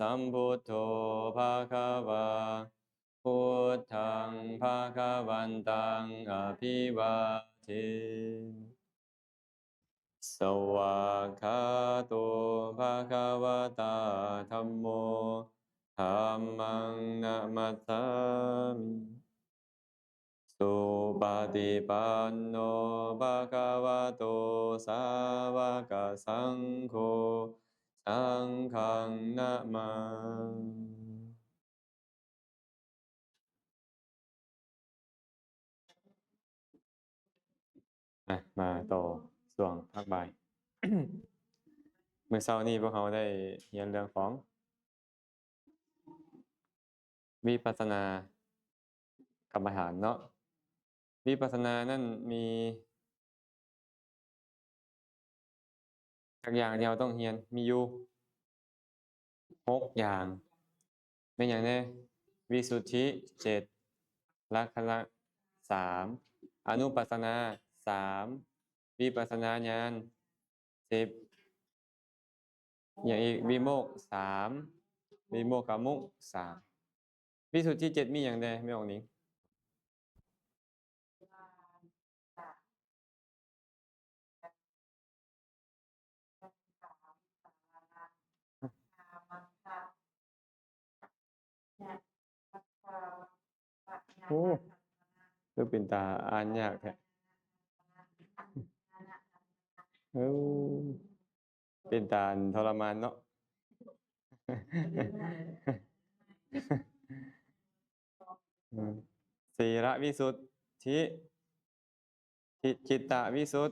สัมพุทโธภะคะวาพุทธังภะคะวันตังอภิวาเทสวากขาโตภะคะวะตาธัมโมธัมมังนะมัสสามิสุปฏิปันโนภะคะวะโตสาวกสังโฆสังฆังนะมามาต่อส่วงภาคบ่าย เมื่อเช้านี้พวกเขาได้เรียนเรื่องของวิปัสสนากรรมฐานเนาะวิปัสสนานั่นมีอย่างที่เราต้องเรียนมีอยู่6อย่างเป็นอย่างแน่วิสุทธิ7ลักขณะ3อนุปัสสนา3วิปัสสนาญาณ10อย่างอีกวิโมกข์3วิโมกขมุข3วิสุทธิ7มีอย่างใดไม่ออกนี้โอ้คือเป็นตาอ่านยากแท้เออเป็นตาทรมานเนาะ ศีลวิสุทธิจิตตวิสุท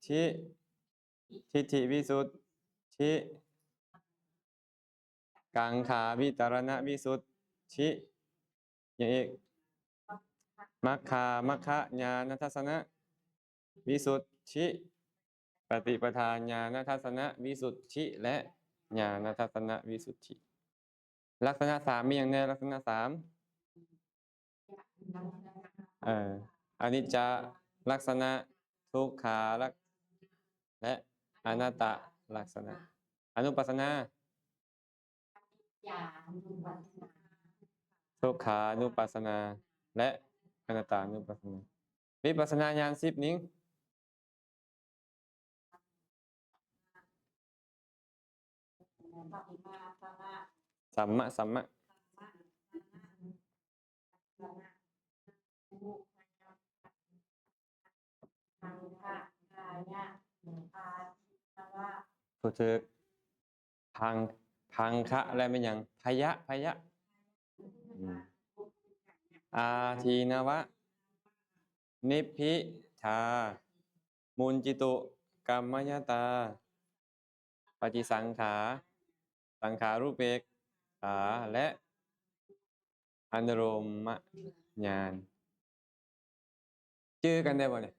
ธิทิฏฐิวิสุทธิกังขาวิตรณวิสุทธิอย่างอีกมัคคะญาณทัสสนะวิสุทธิปฏิปทาญาณทัสสนะวิสุทธิและญาณทัสสนะวิสุทธิลักษณะ3มีอย่างแน่ลักษณะ3อนิจจลักษณะทุกขาลักและอนัตตลักษณะอนุปัสสนาทุกขานุปัสสนาและอนัตตานุปัสสนาวิปัสสนาญาณ10นิ้งสัมมะถูกถึกพังคะอะไรเป็นอย่างพยะอาทีนวะนิพพิทามุนจิตุกรรมยตาปฏิสังขาสังขารูปเอกขาและอนุโลมญาณชื่อกันได้บ่เนี่ย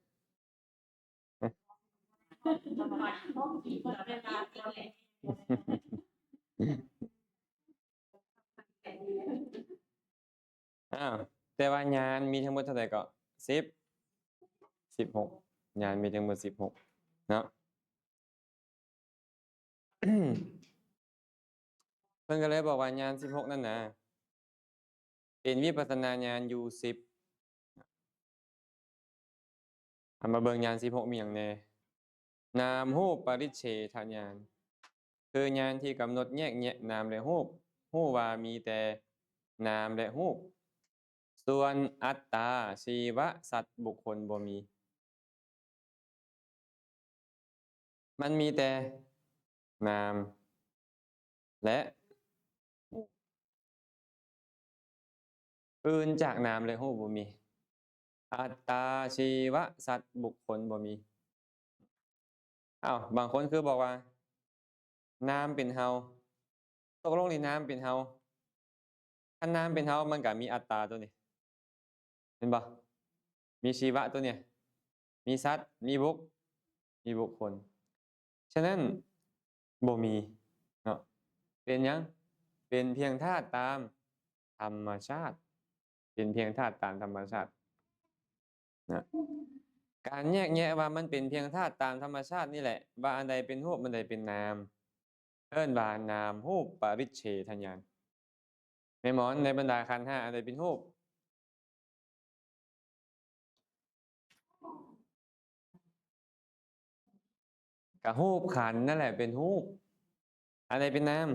แต่ว่าญาณมีทั้งหมดเท่าไหร่ก็16ญาณมีทั้งหมด16เนาะ เพิ่นก็เลยบอกว่าญาณ16นั่นนะเป็นวิปัสสนาญาณอยู่10มาเบิ่งญาณ16มีอย่างแน่นามรูปปริเฉทญาณคือญาณที่กำหนดแยกแยะนามและรูปว่ามีแต่นามและรูปส่วนอัตตาชีวะสัตว์บุคคลบ่มีมันมีแต่นามและอื่นจากนามและรูปบ่มีอัตตาชีวะสัตว์บุคคลบ่มีบางคนคือบอกว่านามเป็นเฮาตกลงนี่นามเป็นเฮาถ้านามเป็นเฮามันก็มีอัตตาตัวนี้เห็นบ่มีชีวะตัวเนี่ยมีสัตว์มีบุคคลฉะนั้นบ่มีเนาะเป็นหยังเป็นเพียงธาตุตามธรรมชาติเป็นเพียงธาตุตามธรรมชาตินะการแยกแยะว่ามันเป็นเพียงธาตุตามธรรมชาตินี่แหละว่าอันใดเป็นรูปอันใดเป็นนาม เอิ้นว่านามรูปปริเฉทญาณแม่หมอนในบรรดาขันธ์ห้าอันใดเป็นรูปก็รูปขันธ์นั่นแหละเป็นรูปอันใดเป็นนาม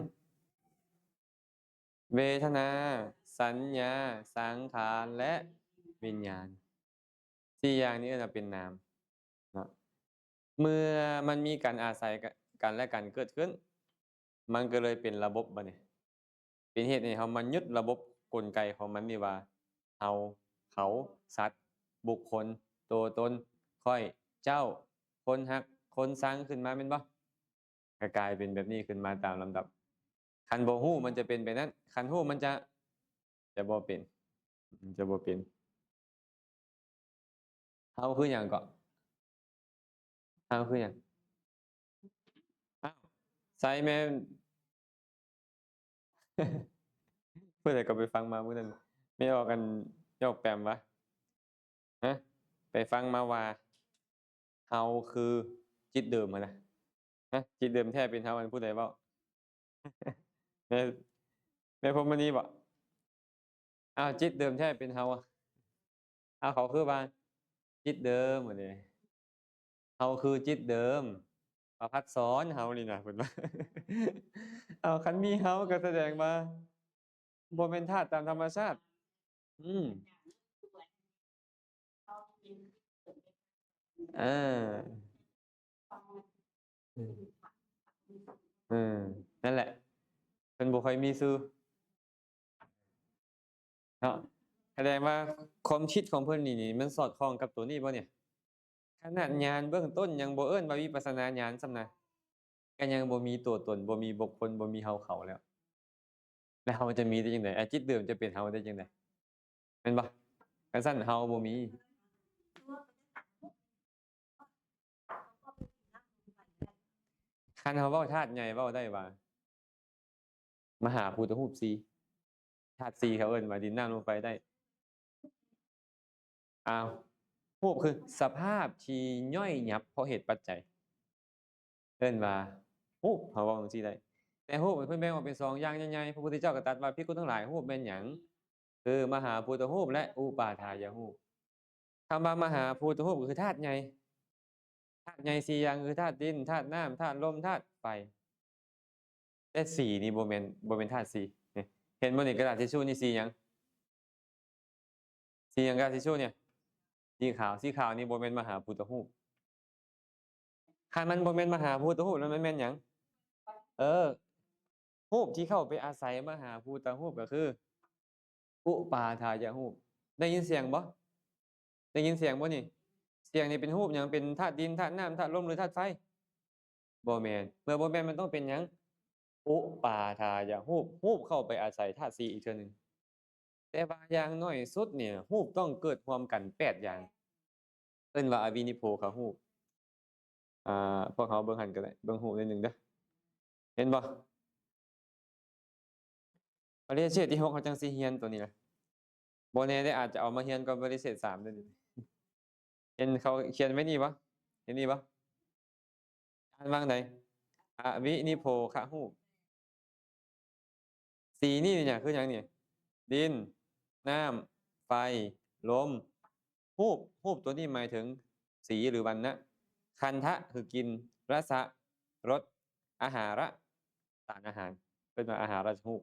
เวทนา สัญญา สังขารและวิญญาณสี่อย่างนี้จะเป็นนามเนาะเมื่อมันมีการอาศัยกันและกันเกิดขึ้น มันก็เลยเป็นระบบบัดนี้เป็นเหตุให้เฮามันยึดระบบกลไกของมันนี่ว่าเฮาเขาสัตว์ บุคคลตัวตนค่อยเจ้า คนฮักคนซังขึ้นมาแม่นบ่ก็กลายเป็นแบบนี้ขึ้นมาตามลำดับคันบ่ฮู้มันจะเป็นแบบนั้นคันฮู้มันจะบ่เป็นจะบ่เป็นเฮาคือหยังก็เฮาคือหยังอ้าวไสแม่น เพื่อใดก็ไปฟังมามื้อนั้นไม่ออกกันยอกแปมวะฮะไปฟังมาว่าเฮาคือจิตเดิมอะนะฮะจิตเดิมแท้เป็นเฮาอันผู้ใดเว้า แม่แม่พรหมณีบ่อ้าวจิตเดิมแท้เป็นเฮาอะอ้าวเขาคือว่าจิตเดิมบัดนี้เฮาคือจิตเดิมประภัสสรเฮานี่น่ะเพิ่นว่า อ้าวคันมีเฮาก็แสดงว่าบ่แม่นธาตุตามธรรมชาติอืมอาอืมเออนั่นแหละเพิ่นบ่ค่อยมีชื่อเนาะแสดงว่าความคิดของเพิ่นนี่มันสอดคล้องกับตัวนี้บ่เนี่ยขนาดญาณเบื้องต้นยังบ่เอิ้นว่าวิปัสสนาญาณซ้ำนะก็ยังบ่มีตัวตนบ่มีบุคคลบ่มีเราเขาแล้วแล้วเราจะมีได้จังได๋จิตเดิมจะเป็นเราได้จังได๋แม่นบ่คันซั้นเราบ่มีคันเราเว้าธาตุใหญ่เว้าได้ว่ามหาภูตรูป4ธาตุ4เขาเอิ้นว่าดินน้ำลมไฟได้อ้าวรูปคือสภาพที่ย่อยยับเพราะเหตุปัจจัยเอิ้นว่ารูปเขาเว้าจังซี่ได้แต่รูปเพิ่นแบ่งออกเป็น2อย่างใหญ่ๆพระพุทธเจ้าก็ตรัสว่าภิกขุทั้งหลายรูปแม่นหยังคือมหาภูตรูปและอุปาทายรูปคำว่ามหาภูตรูปก็คือธาตุใหญ่ธาตุใหญ่4อย่างคือธาตุดินธาตุน้ำธาตุลมธาตุไฟแต่4นี่บ่แม่นธาตุ4นี่เห็นบ่นี่กระดาษทิชชู่นี่สีหยังสีหยังกระดาษทิชชู่เนี่ยสีขาวนี่บ่แม่นมหาภูตรูปคันมันบ่แม่นมหาภูตรูปแล้วมันแม่นหยังเออรูปที่เข้าไปอาศัยมหาภูตรูปก็คืออุปาทายรูปได้ยินเสียงบ่ได้ยินเสียงบ่นี่เสียงนี่เป็นรูปหยังเป็นธาตุดินธาตุน้ำธาตุลมหรือธาตุไฟบ่แม่นเมื่อบ่แม่นมันต้องเป็นหยังอุปาทายรูปเข้าไปอาศัยธาตุ4อีกเทื่อหนึ่งแต่ว่าอย่างน้อยสุดเนี่ยรูปต้องเกิดพร้อมกัน8อย่างเอิ้นว่าอวินิโพครูปพวกเราเบิ่งหั้นก็ได้เบิ่งรูปนิดหนึ่งเด้อเห็นบ่ปริเชตที่6เขาจังสิเรียนตัวนี้ล่ะบ่แน่ได้อาจจะเอามาเรียนก่อนปริเชต3เด้อนี่เห็นเขาเขียนไว้นี่บ่เห็นนี่บ่อ่านว่าจั่งใดอวินิโพครูปสีนี่หยังคือหยังนี่ดินน้ำไฟลมรูปตัวนี้หมายถึงสีหรือวรรณะคันทะคือกินรสะรสอาหาระสารอาหารเป็นว่าอาหารรูป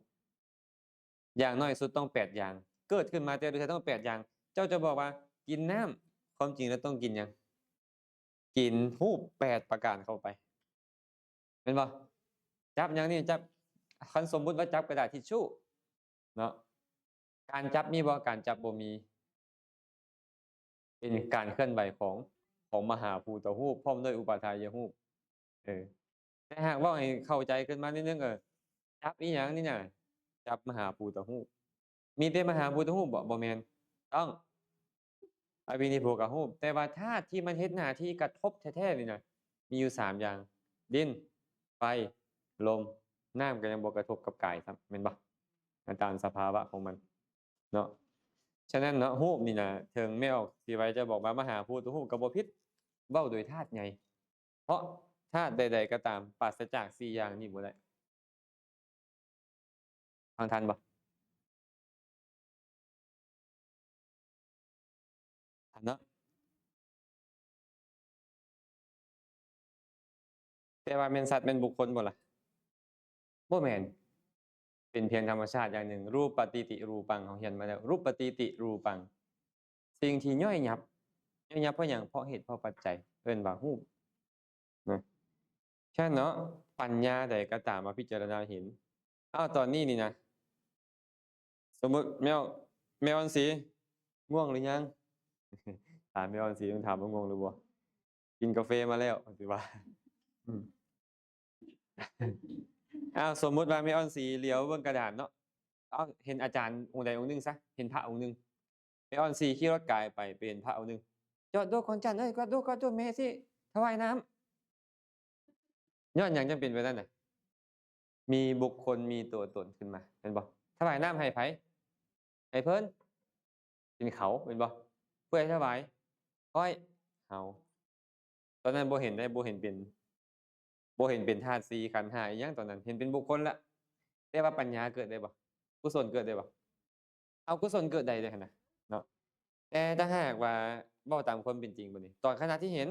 อย่างน้อยสุดต้อง8อย่างเกิดขึ้นมาแต่ละเทื่อต้อง8อย่างเจ้าจะบอกว่ากินน้ำความจริงแล้วต้องกินหยังกินรูป8ประการเข้าไปแม่นบ่จับหยังนี่จับคันสมมุติว่าจับกระดาษทิชชู่เนาะการจับมีบ่การจับบ่มีเป็นการเคลื่อนไหวของมหาภูตรูปพร้อมด้วยอุปาทายรูปเออแต่หากเว้าให้เข้าใจขึ้นมานิดหนึ่งจับอิหยังนี่น่ะจับมหาภูตรูปมีแต่มหาภูตรูปบ่แม่นต้องอวินิโพกรูปแต่ว่าธาตุที่มันเฮ็ดหน้าที่กระทบแท้ๆนี่น่ะมีอยู่3อย่างดินไฟลมน้ำก็ยังบ่กระทบกับกายซ้ำแม่นบ่ตามสภาวะของมันเนาะฉะนั้นเนาะรูปนี่น่ะถึงแม้ออกสิว่าจะบอกว่ามหาภูตรูปก็บ่ผิดเว้าโดยธาตุใหญ่เพราะธาตุใดๆก็ตามปราศจาก4อย่างนี้บ่ได้ ฟังทันบ่ทันเนาะแต่ว่าเป็นสัตว์เป็นบุคคลบ่ล่ะบ่แม่นเป็นเพียงธรรมชาติอย่างหนึ่งรูปปฏิติรูปังเขาเขียนมาแล้วรูปปฏิติรูปังสิ่งที่ย่อยยับเพราะหยังเพราะเหตุเพราะปัจจัยเอิ้นว่ารูปนะฉะนั้นเนาะปัญญาใดก็ตามมาพิจารณาเห็นอ้าวตอนนี้นี่นะสมมุติแมวออนสีง่วงหรือยัง ถามแมวออนสีต้องถามว่าง่วงหรือบ่กินกาแฟมาแล้วสิว่าอืม อ้าวสมมุติว่าแม่ออนสีเหลียวเบิ่งกระดานเนาะเอาเห็นอาจารย์องค์ใดองค์หนึ่งซะเห็นพระองค์หนึ่งแม่ออนสีขี่รถกายไปเป็นพระองค์หนึ่งจอดดูคนจันทร์เอ้ยก็ดูเมสิถวายน้ำย้อนหยังจำเป็นไปนั่นน่ะมีบุคคลมีตัวตนขึ้นมาเห็นบ่ถวายน้ำให้ไผให้เพิ่นเป็นเขาเห็นบ่เพื่อให้ถวายก้อยเฮาตอนนั้นบ่เห็นได้บ่เห็นเป็นธาตุสี่ขันธ์ห้าอิหยังตอนนั้นเห็นเป็นบุคคลละแต่ว่าปัญญาเกิดได้บ่กุศลเกิดได้บ่เอากุศลเกิดได้เด้อหั่นน่ะเนาะแต่ถ้าหากว่าเว้าตามความเป็นจริงบัดนี้ตอนขณะที่เห็น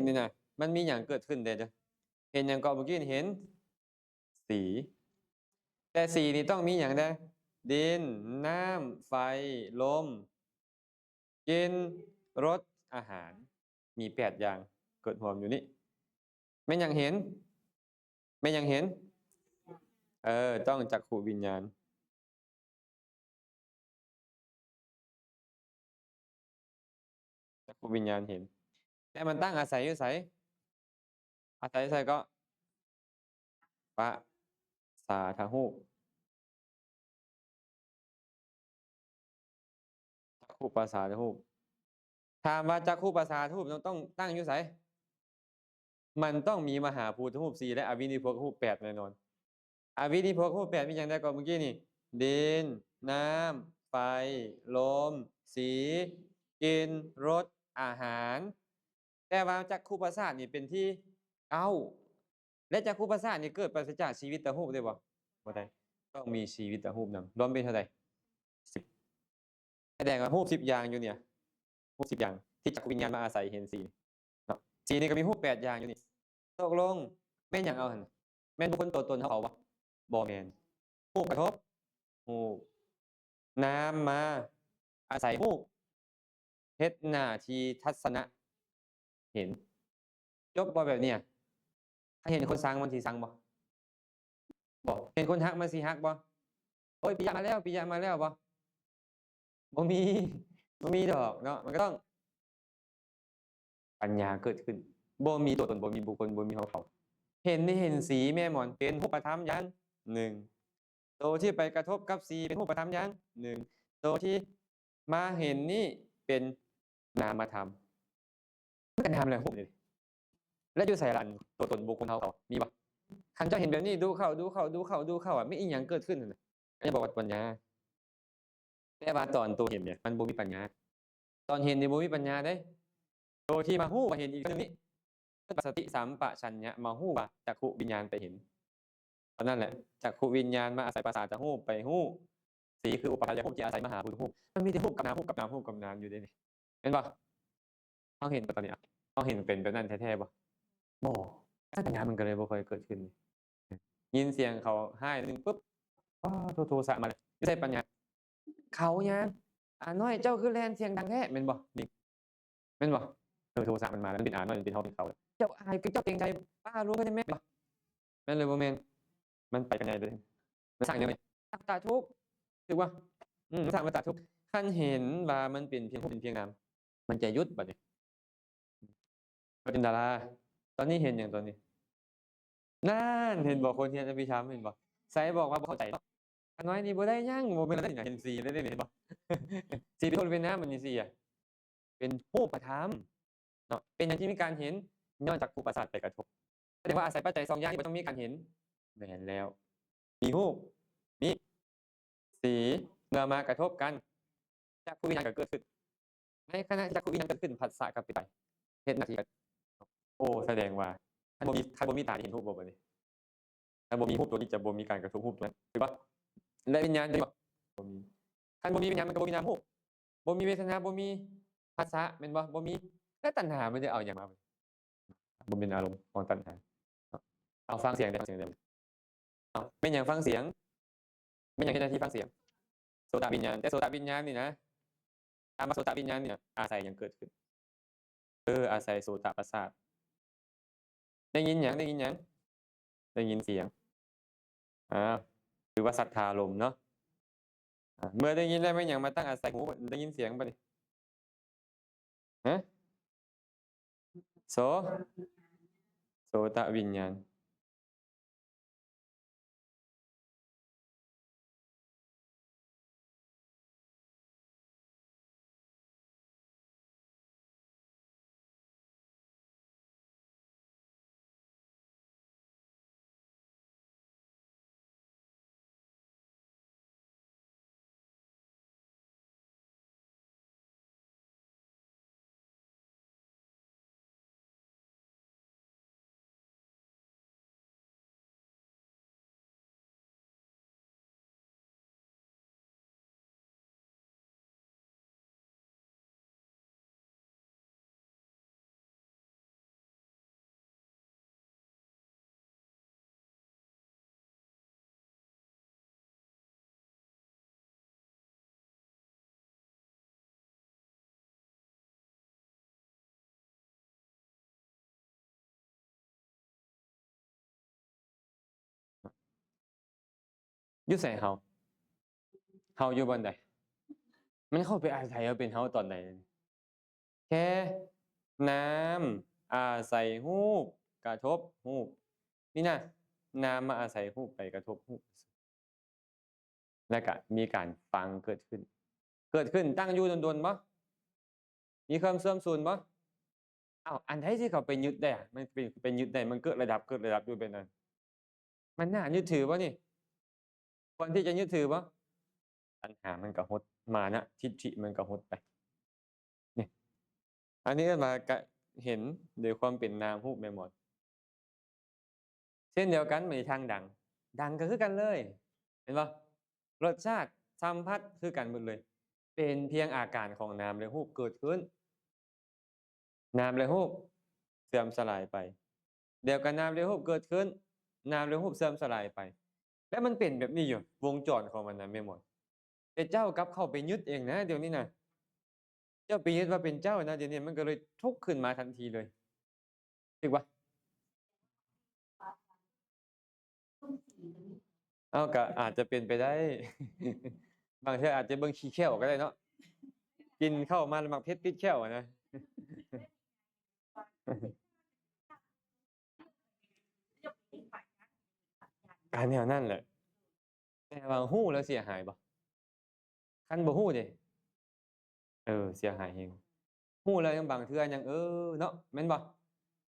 นี่น่ะมันมีหยังเกิดขึ้นเด้อเห็นหยังก็เมื่อกี้นี่เห็นสีแต่สีนี่ต้องมีหยังเด้ดินน้ำไฟลมกลิ่นรสอาหารมี8อย่างเกิดรวมอยู่นี่แม่นหยังเห็นต้องจักขุวิญญาณจักขุวิญญาณเห็นแต่มันตั้งอาศัยอยู่ไสอาศัยไสก็ประสาทหูปจักขุประสาทหูปถามว่าจักขุประสาทหูปต้องตั้งอยู่ไสมันต้องมีมหาภูตรูป4และอวินิพกรูป8แน่นอนอวินิพกรูป8มีหยังได้ก่อนเมื่อกี้นี่ดินน้ำไฟลมสีกลิ่นรสอาหารแต่ว่าจักขุประสาทนี่เป็นที่เก้าและจักขุประสาทนี่เกิดปราศจากชีวิตรูปได้บ่บ่ได้ต้องมีชีวิตรูปนำรวมเป็นเท่าใด10แสดงว่ารูป10อย่างอยู่เนี่ยรูป10อย่างที่จักขุวิญญาณมาอาศัยเห็นสีเนาะสีนี่ก็มีรูป8อย่างอยู่นี่ตกลงแม่นหยังเอาหั่นแม่นบุคคลตัวตนเขาเอาบ่บ่แม่นรูปกระทบรูปน้ำมาอาศัยรูปเฮ็ดหน้าที่ทัศนะเห็นจบบ่แบบเนี้ยถ้าเห็นคนสั่งมันสิสั่งบ่บ่เห็นคนฮักมันสิฮักบ่โอ๊ยปิยะมาแล้วบ่บ่มีดอกเนาะมันก็ต้องปัญญาเกิดขึ้นบ่มีตัวตนบ่มีบุคคลบ่มีเขาเห็นนี่เห็นสีแม่หมอนเป็นรูปธรรมยัง1ตัวที่ไปกระทบกับสีเป็นรูปธรรมยัง1ตัวที่มาเห็นนี่เป็นนามธรรมมันก็นามแหละรูปนี่แล้วอยู่ไสล่ะตัวตนบุคคลเขามีบ่คันเจ้าเห็นแบบนี้ดูเข้าอะมีอิหยังเกิดขึ้นนั่นน่ะก็จะบอกว่าปัญญาแต่ว่าตอนตัวเห็นเนี่ยมันบ่มีปัญญาตอนเห็นนี่บ่มีปัญญาเด้ตัวที่มาฮู้ว่าเห็นอีกเรื่องนี้ปัสสติสัมปชัญญะมาฮู้ว่าจักขุวิญญาณไปเห็นตอนนั้นแหละจักขุวิญญาณมาอาศัยประสาทจะฮู้ไปฮู้สีคืออุปาทายภพที่อาศัยมหาภูตรูปมันมีแต่รูปกับนามอยู่เด้นี่เห็นบ่เฮาเห็นบ่ตอนนี้อะเฮาเห็นเป็นแบบนั้นแท้ๆบ่บ่ปัญญามันก็เลยบ่ค่อยเกิดขึ้นยินเสียงเขาฮ้ายนึงปึ๊บอ้อโทสะมาเลยอยู่ไสปัญญาเขาหยังน้อยเจ้าคือแล่นเสียงดังแท้แม่นบ่นี่แม่นบ่โทสะมันมาแล้วมันเป็นน้อยมันเป็นเฮาเป็นเขาเจ้าอายคือเจ้าเกรงใจป้ารู้ก็ได้แม่นบ่แม่นหรือบ่แม่นมันไปกันใหญ่เลยมันสร้างแนวนี้อัตตาทุกข์ถูกบ่มันสร้างอัตตาทุกข์คันเห็นว่ามันเป็นเพียงรูปเป็นเพียงนามมันจะหยุดบัดนี้เป็นดาราตอนนี้เห็นหยังตอนนี้นั่นเห็นบ่คนเรียนอภิธรรมเห็นบ่ไสบอกว่าบ่เข้าใจเนาะอันน้อยนี่บ่ได้หยังบ่แม่นอะไรน่ะเห็นสีเลยเด้นี่เห็นบ่ สีเป็นคนเป็นน้ำมันนี่สิอะเป็นรูปธรรมเนาะเป็นอย่างที่มีการเห็นย้อนจากรูปประสาทไปกระทบแสดงว่าอาศัยปัจจัย2อย่างนี้มันต้องมีการเห็นแม่นแล้วมีรูปมีสีเมื่อมากระทบกันจักขุวิญญาณก็เกิดขึ้นในขณะที่จักขุวิญญาณเกิดขึ้นผัสสะก็เป็นไปเฮ็ดหน้าที่โอ้แสดงว่าคันบ่มีตาที่เห็นรูปบ่บัดนี้ ถ้าบ่มีรูปตัวนี้จะบ่มีการกระทบรูปตัวนั้นถูกปะและวิญญาณบ่มีคันบ่มีวิญญาณมันก็บ่มีนามรูปบ่มีเวทนาบ่มีภาษาแม่นบ่บ่มีแล้วตัณหามันจะเอาหยังมาบ่เป็นอารมณ์ของตัณหาเอาฟังเสียงได้เอาเป็นหยังฟังเสียงเป็นหยังเฮ็ดหน้าที่ฟังเสียงโสตวิญญาณแต่โสตวิญญาณนี่นะตามมาโสตวิญญาณเนี่ยอาศัยหยังเกิดขึ้นอาศัยโสตประสาทได้ยินหยังได้ยินเสียงหรือว่าศรัทธาลมเนาะเมื่อได้ยินแล้วไม่หยังมาตั้งอาศัยหูได้ยินเสียงบ่นี่ฮะโสตวิญญาณอยู่ไสเฮาอยู่บ่อนใดมันเข้าไปอาศัยเอาเป็นเฮาตอนไหนแค่น้ำอาศัยรูปกระทบรูปนี่นะน้ำมาอาศัยรูปไปกระทบรูปแล้วก็มีการฟังเกิดขึ้นตั้งอยู่โดนๆบ่มีความเสื่อมสูญบ่อ้าวอันใดที่เขาไปยึดได้อะมันเป็นยึดได้มันเกิดระดับอยู่เป็นนั้นมันน่ายึดถือบ่นี่ควรที่จะยึดถือบ่ตัณหามันก็หดมานะทิฏฐิมันก็หดไปนี่อันนี้อาตมาก็เห็นโดยความเป็นนามรูปไปหมดเช่นเดียวกันในทางดังก็คือกันเลยเห็นบ่รสชาติสัมผัสคือกันหมดเลยเป็นเพียงอาการของนามและรูปเกิดขึ้นนามและรูปเสื่อมสลายไปเดียวกันนามและรูปเกิดขึ้นนามและรูปเสื่อมสลายไปและมันเป็นแบบนี้อยู่วงจรของมันนะแม่หมดแต่เจ้ากลับเข้าไปยึดเองนะเดี๋ยวนี้นะเจ้าไปยึดว่าเป็นเจ้านะเดี๋ยวนี้มันก็เลยทุกข์ขึ้นมาทันทีเลยถูกปะเอาก็อาจจะเป็นไปได้ บางเทื่ออาจจะเบิ่งขี้แค้วก็ได้เนาะกินเข้ามาแล้วมักเผ็ดติดแค้วอะนะ การแนวนั่นแหละแต่ว่าฮู้แล้วเสียหายบ่คันบ่ฮู้เด้เสียหายแฮงฮู้แล้วยังบางเทื่อยังเนาะแม่นบ่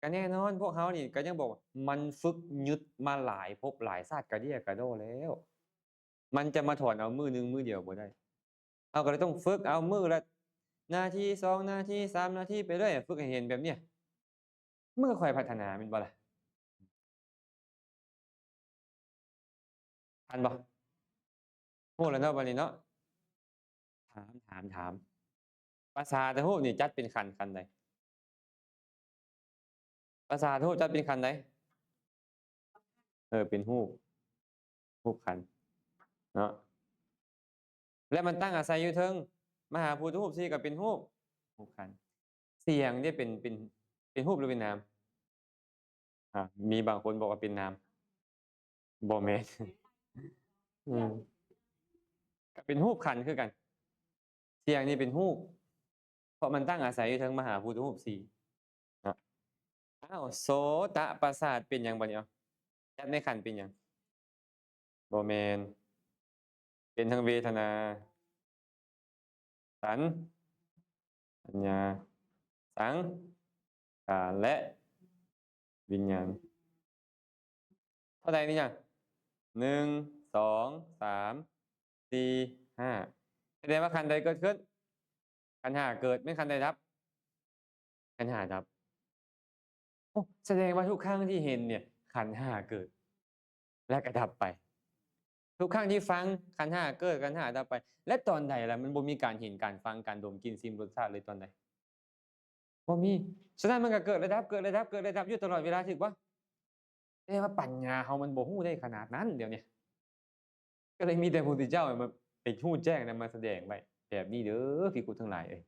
ก็แน่นอนพวกเฮานี่ก็ยังบอกว่ามันฝึกยึดมาหลายภพหลายชาติกะเดี้ยกะโดแล้วมันจะมาถอนเอามื้อหนึ่งมื้อเดียวบ่ได้เราก็เลยต้องฝึกเอามื้อละนาที2นาที3นาทีไปเรื่อยฝึกให้เห็นแบบเนี้ยมันก็ค่อยพัฒนาแม่นบ่ล่ะทันบ่ฮู้แล้วเนาะบัดนี้เนาะถามภาษาทฮู้นี่จัดเป็นขันใดภาษาทฮู้จัดเป็นขันใดเป็นรูปขันธ์เนาะและมันตั้งอาศัยอยู่เทิงมหาภูตรูป4ก็เป็นรูปขันธ์เสียงเนี่ยเป็นรูปหรือเป็นนามมีบางคนบอกว่าเป็นนามบ่แม่น อืมก็เป็นรูปขันธ์คือกันเสียงนี่เป็นรูปเพราะมันตั้งอาศัยอยู่เทิงมหาภูตรูป4เนาะอ้าวโสตประสาทเป็นหยังบัดนี้เอาจัดในขันธ์เป็นหยังบ่แม่นเป็นทั้งเวทนาสัญสัญญาสังขารและวิญญาณเท่าใดนี่ยัง1 2 3 4 5แสดงว่าขันธ์ใดเกิดขึ้นขันธ์5เกิดไม่ขันธ์ใดดับขันธ์5ดับโอ้แสดงว่าทุกครั้งที่เห็นเนี่ยขันธ์5เกิด และก็ดับไป ทุกครั้งที่ฟังขันธ์ห้าเกิดขันธ์ห้าดับไป และตอนใดล่ะมันบ่มีการเห็นการฟังการดมกลิ่นชิมรสชาติเลยตอนใดบ่มีฉะนั้นมันก็เกิดระดับเกิดระดับเกิดระดับอยู่ตลอดเวลาถูกบ่แต่ว่าปัญญาเฮามันบ่ฮู้ได้ขนาดนั้นเดี๋ยวนี้ก็เลยมีแต่พระพุทธเจ้ามาไปฮู้แจ้งนำมาแสดงไว้แบบนี้เด้อภิกขุทั้งหลายเอ้ย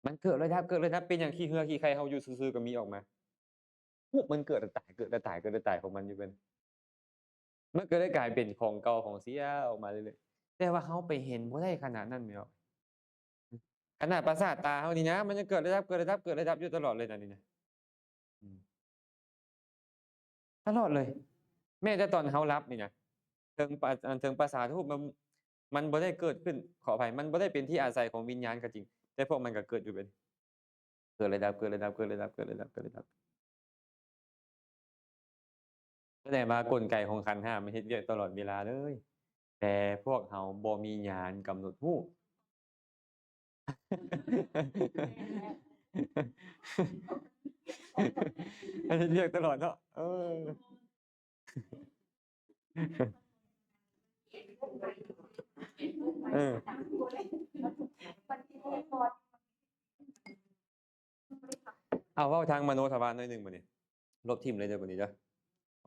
มันเกิดระดับเกิดระดับเป็นหยังขี้เหือขี้ไข้เฮาอยู่ซื่อๆก็มีออกมาฮู้มันเกิดแล้วตายเกิดแล้วตายเกิดแล้วตายของมันอยู่เพิ่นมันก็เลยกลายเป็นของเก่าของเสียออกมาเรื่อยๆแต่ว่าเฮาไปเห็นบ่ได้ขนาดนั้นแม่นบ่ขนาดประสาทตาเฮานี่นะมันยังเกิดระดับเกิดระดับเกิดระดับอยู่ตลอดเลยนะนี่นะอืมตลอดเลยแม้แต่ตอนเฮาหลับนี่นะเทิงประสาทรูปมันบ่ได้เกิดขึ้นขออภัยมันบ่ได้เป็นที่อาศัยของวิญญาณก็จริงแต่พวกมันก็เกิดอยู่เป็นเกิดระดับเกิดระดับเกิดระดับเกิดระดับเกิดระดับแสดงว่ากลไกของขันธ์ห้ามันเฮ็ดเวียกตลอดเวลาเลยแต่พวกเฮาบ่มีญาณกำหนดรู้ มันเฮ็ดเวียกตลอดเนาะเออ เออเอาเว้าทางมโนทวารหน่อยหนึ่งบัดนี้ลบทิ่มเลยเด้อบัดนี้เด้อ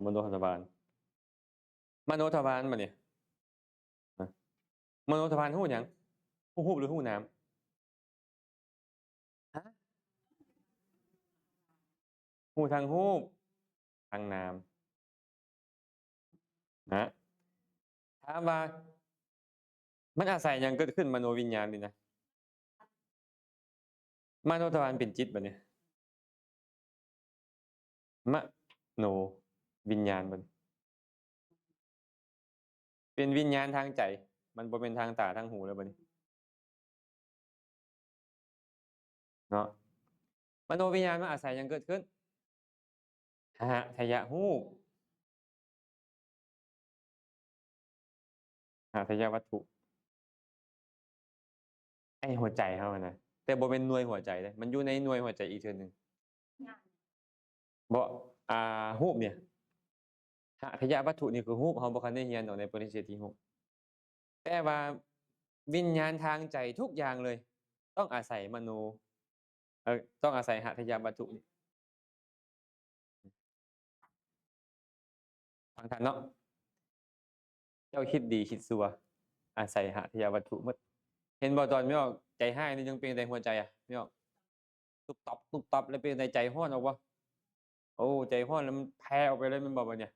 มโนทวารมโนทวารบัดนี้อะมโนทวารฮู้หยังฮู้รูปหรือฮู้นามฮะฮู้ทางรูปทางนามนะถามว่ามันอาศัยหยังเกิดขึ้นมโนวิญญาณนี่นะมโนทวารเป็นจิตบัดนี้มโนวิญญาณบัดนี้เป็นวิญญาณทางใจมันบ่แม่นทางตาทางหูแล้วบัดนี้เนาะมโนวิญญาณมันอาศัยหยังเกิดขึ้นหทัยยรูปหทัยยวัตถุไอ้หัวใจเฮาอะนะแต่บ่แม่นหน่วยหัวใจเดะมันอยู่ในหน่วยหัวใจอีกเทื่อหนึ่งบ่รูปเนี่ยหทัยยวัตถุนี่คือรูปเฮาบ่คันได้เรียนดอกในปริญญาที่6แต่ว่าวิญญาณทางใจทุกอย่างเลยต้องอาศัยมโนต้องอาศัยหทัยยวัตถุนี่ฟังทันเนาะเจ้าคิดดีคิดชั่วอาศัยหทัยยวัตถุหมดเห็นบ่ตอนไม่ออกใจร้ายนี่ยังเป็นแต่หัวใจอะไม่ออกตุ๊บตับตุ๊บตับแล้วเป็นแต่ใจร้อนออกบ่โอ้ใจร้อนแล้วมันแผ่ออกไปเลยแม่นบ่บัดเนี่ย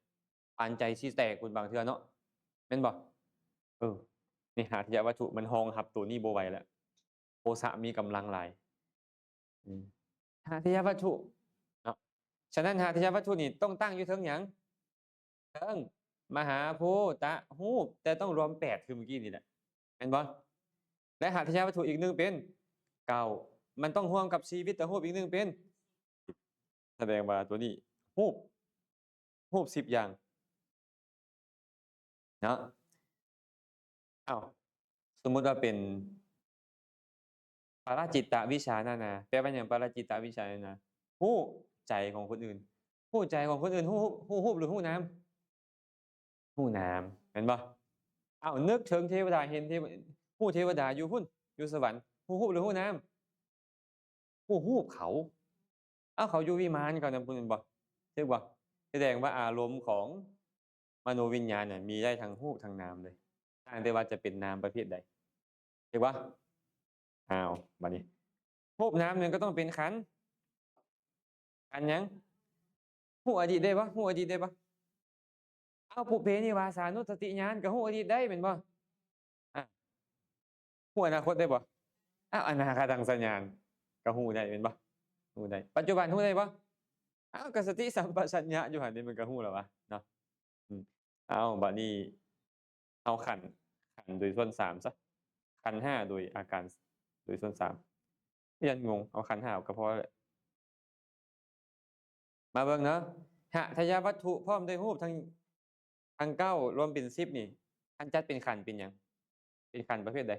ปานใจสิแตกพู้นบางเทื่อเนาะแม่นบ่เออนี่หทัยยวัตถุมันรองรับตัวนี้บ่ไหวแล้วโทสะมีกำลังหลายอืมหทัยยวัตถุเนาะฉะนั้นหทัยยวัตถุนี่ต้องตั้งอยู่เทิงหยังเทิงมหาภูตรูปแต่ต้องรวม8คือเมื่อกี้นี่แหละแม่นบ่และหทัยยวัตถุอีกหนึ่งเป็น9มันต้องร่วมกับชีวิตรูปอีกหนึ่งเป็นแสดงว่าตัวนี้รูป10อย่างเนาะอ้าวสมมุติว่าเป็นปาราจิตตวิชชนานาแปลว่าหยังปาราจิตตวิชชานานารู้ใจของคนอื่นรู้ใจของคนอื่นรู้รูปหรือรู้นามรู้นามแม่นบ่อ้าวนึกถึงเทวดาเห็นรู้เทวดาอยู่พุ่นอยู่สวรรค์รู้รูปหรือรู้นามรู้รูปเขาอ้าวเขาอยู่วิมานเขานั่นพุ่นแม่นบ่ถูกบ่แสดงว่าอารมณ์ของมโนวิญญาณเนี่ยมีได้ทั้งรูปทั้งนามเลยต่างแต่ว่าจะเป็นนามประเภทใดถูกบ่อ้าวบัดนี้รูปนามเนี่ยก็ต้องเป็นขันธ์ขันธ์หยังรู้อดีตได้บ่รู้อดีตได้บ่อ้าวปุเพนิวาสานุสติญาณก็รู้อดีตได้แม่นบ่อารู้อนาคตได้บ่อ้าวอนาคตังสญาณก็รู้ได้แม่นบ่รู้ได้ปัจจุบันรู้ได้บ่อ้าวก็สติสัมปชัญญะอยู่หั่นนี่มันก็รู้แล้ววะเนาะอืมอ้าวบัดนี้เอาขันธ์โดยส่วน3ซะขันธ์5โดยอาการโดยส่วน3ยันงงเอาขันธ์5ออกก็พอแล้วแหละมาเบิ่งเนาะหทัยยวัตถุพร้อมด้วยรูปทั้ง9รวมเป็น10นี่คันจัดเป็นขันธ์เป็นหยังเป็นขันธ์ประเภทใด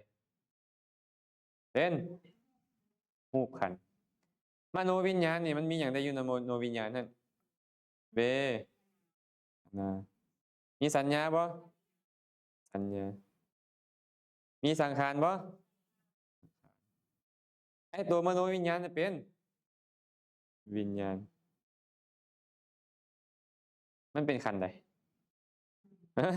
เป็นรูปขันธ์มโนวิญญาณนี่มันมีหยังได้อยู่ในมโนวิญญาณนั้นเวทนา มีสัญญาบ่สัญญามีสังขารบ่ไอ้ตัวมโนวิญญาณเป็นวิญญาณมันเป็นขันธ์ใดฮะ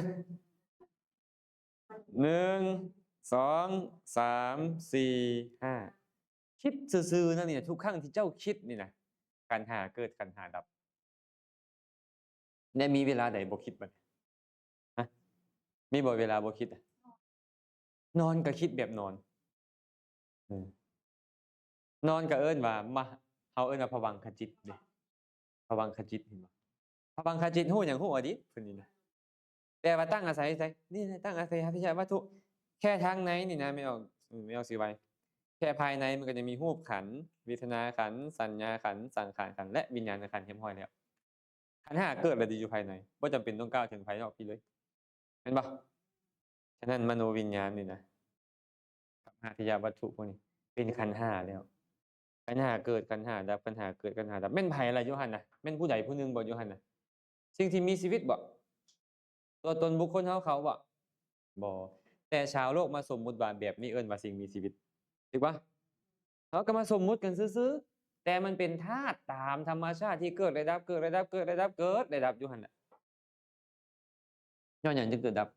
1 2 3 4 5คิดซื่อๆนั่นนี่ทุกครั้งที่เจ้าคิดนี่นะขันธ์ห้าเกิดขันธ์ห้าดับเนี่ยมีเวลาใดบ่คิดบ่ฮะมีบ่เวลาบ่คิดอะนอนก็คิดแบบนอนนอนก็เอิ้นว่ามาเฮาเอิ้นว่าภวังคจิตเด้ภวังคจิตเห็นบ่ภวังคจิตฮู้หยังฮู้อดีตเพิ่นนี่นะแต่ว่าตั้งอาศัยไสนี่ตั้งอาศัยอภิชาวัตถุแค่ทางในนี่นะไม่ออกไม่ออกสื่อไว้แค่ภายในมันก็จะมีรูปขันธ์เวทนาขันธ์สัญญาขันธ์สังขารขันธ์และวิญญาณขันธ์เรียบร้อยแล้วขันธ์ห้าเกิดแล้วดีอยู่ภายในบ่จำเป็นต้องก้าวถึงภายนอกพี่เลยเห็นบ่ฉะนั้นมโนวิญญาณนี่นะกับอภิชาวัตถุพวกนี้เป็นขันธ์ห้าแล้วขันธ์ห้าเกิดขันธ์ห้าดับขันธ์ห้าเกิดขันธ์ห้าดับแม่นไผล่ะอยู่หั่นน่ะแม่นผู้ใดผู้หนึ่งบ่อยู่หั่นน่ะสิ่งที่มีชีวิตบ่ตัวตนบุคคลเขาบ่บ่แต่ชาวโลกมาสมมุติว่าแบบนี้เอิ้นว่าสิ่งมีชีวิตถูกปะเขาก็มาสมมุติกันซื่อๆแต่มันเป็นธาตุตามธรรมชาติที่เกิดและดับเกิดและดับเกิดและดับเกิดและดับอยู่หั่นน่ะย้อนหยังจึงเกิดดับ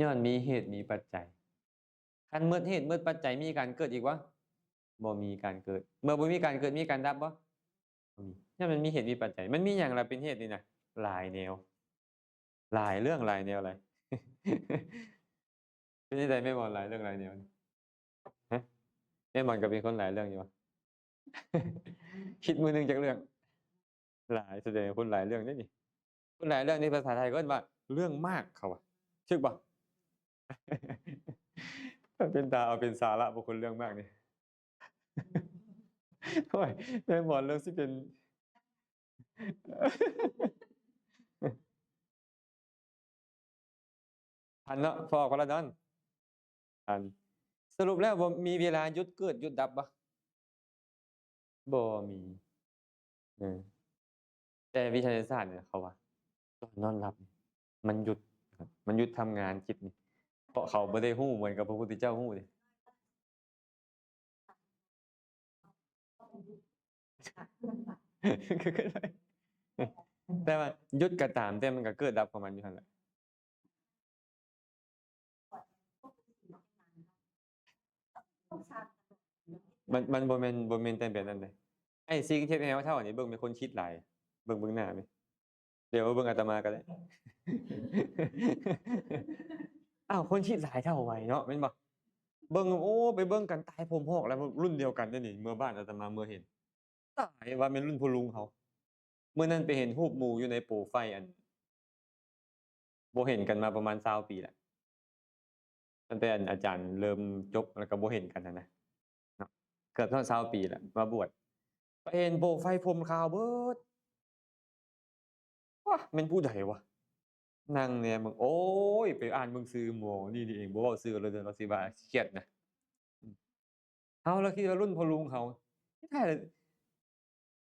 ย้อนมีเหตุมีปัจจัยคันหมดเหตุหมดปัจจัยมีการเกิดอีกบ่บ่มีการเกิดเมื่อบ่มีการเกิดมีการดับบ่บ่มีเนี่ยมันมีเหตุมีปัจจัยมันมีหยังล่ะเป็นเหตุนี่น่ะหลายแนวหลายเรื่องหลายแนวเลย เป็นจังไดแม่นบ่หลายเรื่องหลายแนวนี่ฮะแม่นบ่ก็เป็นคนหลายเรื่องอยู่บ่ คิดมื้อหนึ่งจักเรื่องหลายแสดงว่าคนหลายเรื่องเด้นี่คนหลายเรื่องในภาษาไทยก็เอิ้นว่าเรื่องมากเขาว่าถูกบ่ เป็นตาเอาเป็นสาระบ่คนเรื่องมากนี่ โอ๊ยแม่นบ่เรื่องสิเป็น ทันเนาะพอคนละดอนทันสรุปแล้วบ่มีเวลาหยุดเกิดหยุดดับบ่บ่มีเออแต่วิทยาศาสตร์เนี่ยเขาว่าตอนนอนหลับนี่มันหยุดครับมันหยุดทำงานคิดนี่เพราะเขาบ่ได้รู้เหมือนกับพระพุทธเจ้ารู้เดะ ก็ได้ แต่ว่าหยุดก็ตามแต่มันก็เกิดดับของมันอยู่หั่นแหละมันบ่แม่นแต่แบบนั้นเดะไอ้สิ่งที่เฮ็ดให้เราเฒ่านี่เบิ่งเป็นคนคิดหลายเบิ่งหน้าแม่เดี๋ยวมาเบิ่งอาตมาก็ได้ อ้าวคนคิดหลายเท่าวัยเนาะแม่นบ่เบิ่งโอ้ไปเบิ่งกันตายโพร้อมๆแล้วรุ่นเดียวกันเด้อนี่เมื่อบ้านอาตมาเมื่อเห็นตายว่าแม่นรุ่นพ่อลุงเขามื้อนั้นไปเห็นรูปหมู่อยู่ในโปรไฟล์อันบ่เห็นกันมาประมาณ20ปีแล้วตั้งแต่อันอาจารย์เริ่มจบแล้วก็บ่เห็นกันนะเนาะเกือบฮอด20ปีแล้วมาบวชไปเห็นโปรไฟล์ผมขาวเบิดว้าแม่นผู้ใดวะนั่งแหนเบิ่งโอ๊ยไปอ่านเบิ่งชื่อหมอนี่นี่เองบ่เว้าชื่อเลยเด้อเราสิว่าเครียดนะอืมอ้าวแล้วคิดว่ารุ่นพ่อลุงเขาที่แท้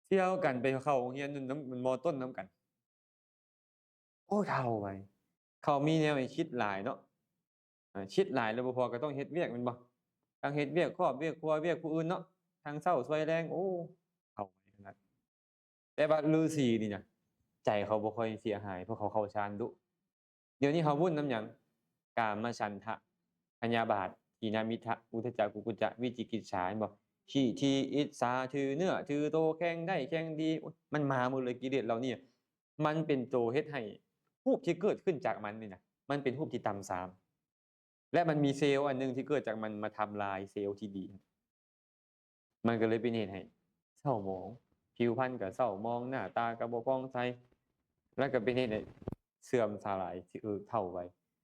เที่ยวกันไปเข้าโรงเรียนนำม.ต้นนำกันโอ้เฒ่าไปเขามีแนวให้คิดหลายเนาะคิดหลายแล้วบ่พอก็ต้องเฮ็ดเวียกแม่นบ่ทั้งเฮ็ดเวียกครอบเวียกครัวเวียกผู้อื่นเนาะทั้งเช้าช่วยแรงโอ้เฒ่าไปขนาดแต่ว่าฤาษีนี่น่ะใจเขาบ่ค่อยเสียหายเพราะเขาเข้าฌานดุเดี๋ยวนี้เขาวุ่นนำหยังกามฉันทะพยาบาทถีนมิทะอุทธัจจะกุกุจจะวิจิกิจฉาแม่นบ่ขี้ถี่อิจฉาถือเนื้อถือโตแข่งได้แข่งดีโอ๊ยมันมาหมดเลยกิเลสเหล่านี้มันเป็นตัวเฮ็ดให้รูปที่เกิดขึ้นจากมันนี่น่ะมันเป็นรูปที่ต่ำทราม และมันมีเซลล์อันหนึ่งที่เกิดจากมันมาทำลายเซลล์ที่ดี มันก็เลยเป็นเหตุให้เศร้าหมองผิวพรรณก็เศร้าหมองหน้าตาก็บ่ผ่องใสแล้วก็เป็นเหตุให้เสื่อมสลายที่เฒ่าไว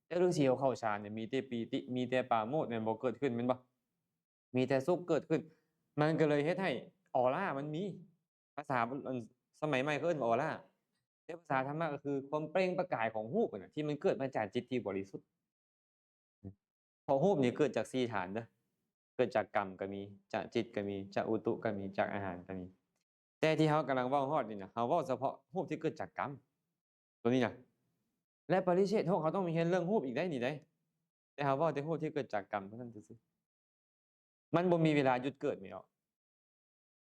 แต่ฤาษีเขาเข้าฌานเนี่ยมีแต่ปีติมีแต่ปราโมทย์แม่นบ่เกิดขึ้นแม่นบ่มีแต่สุขเกิดขึ้นมันก็เลยเฮ็ดให้ออรามันมีภาษาสมัยใหม่เขาเอิ้นว่าออราแต่ภาษาธรรมะก็คือความเปล่งประกายของรูปนั่นน่ะที่มันเกิดมาจากจิตที่บริสุทธิ์ เพราะรูปนี่เกิดจาก4ฐานเด้อเกิดจากกรรมก็มีจากจิตก็มีจากอุตุก็มีจากอาหารก็มีแต่ที่เรากำลังเว้าฮอดนี่น่ะเราเว้าเฉพาะรูปที่เกิดจากกรรมตัวนี้น่ะ และปริเชษฐ์เขาต้องมีเรียนเรื่องรูปอีกได้นี่ได้แต่เฮาเว้าแต่รูปที่เกิดจากกรรมเท่านั้นซื่อๆมันบ่มีเวลาหยุดเกิดแม่นบ่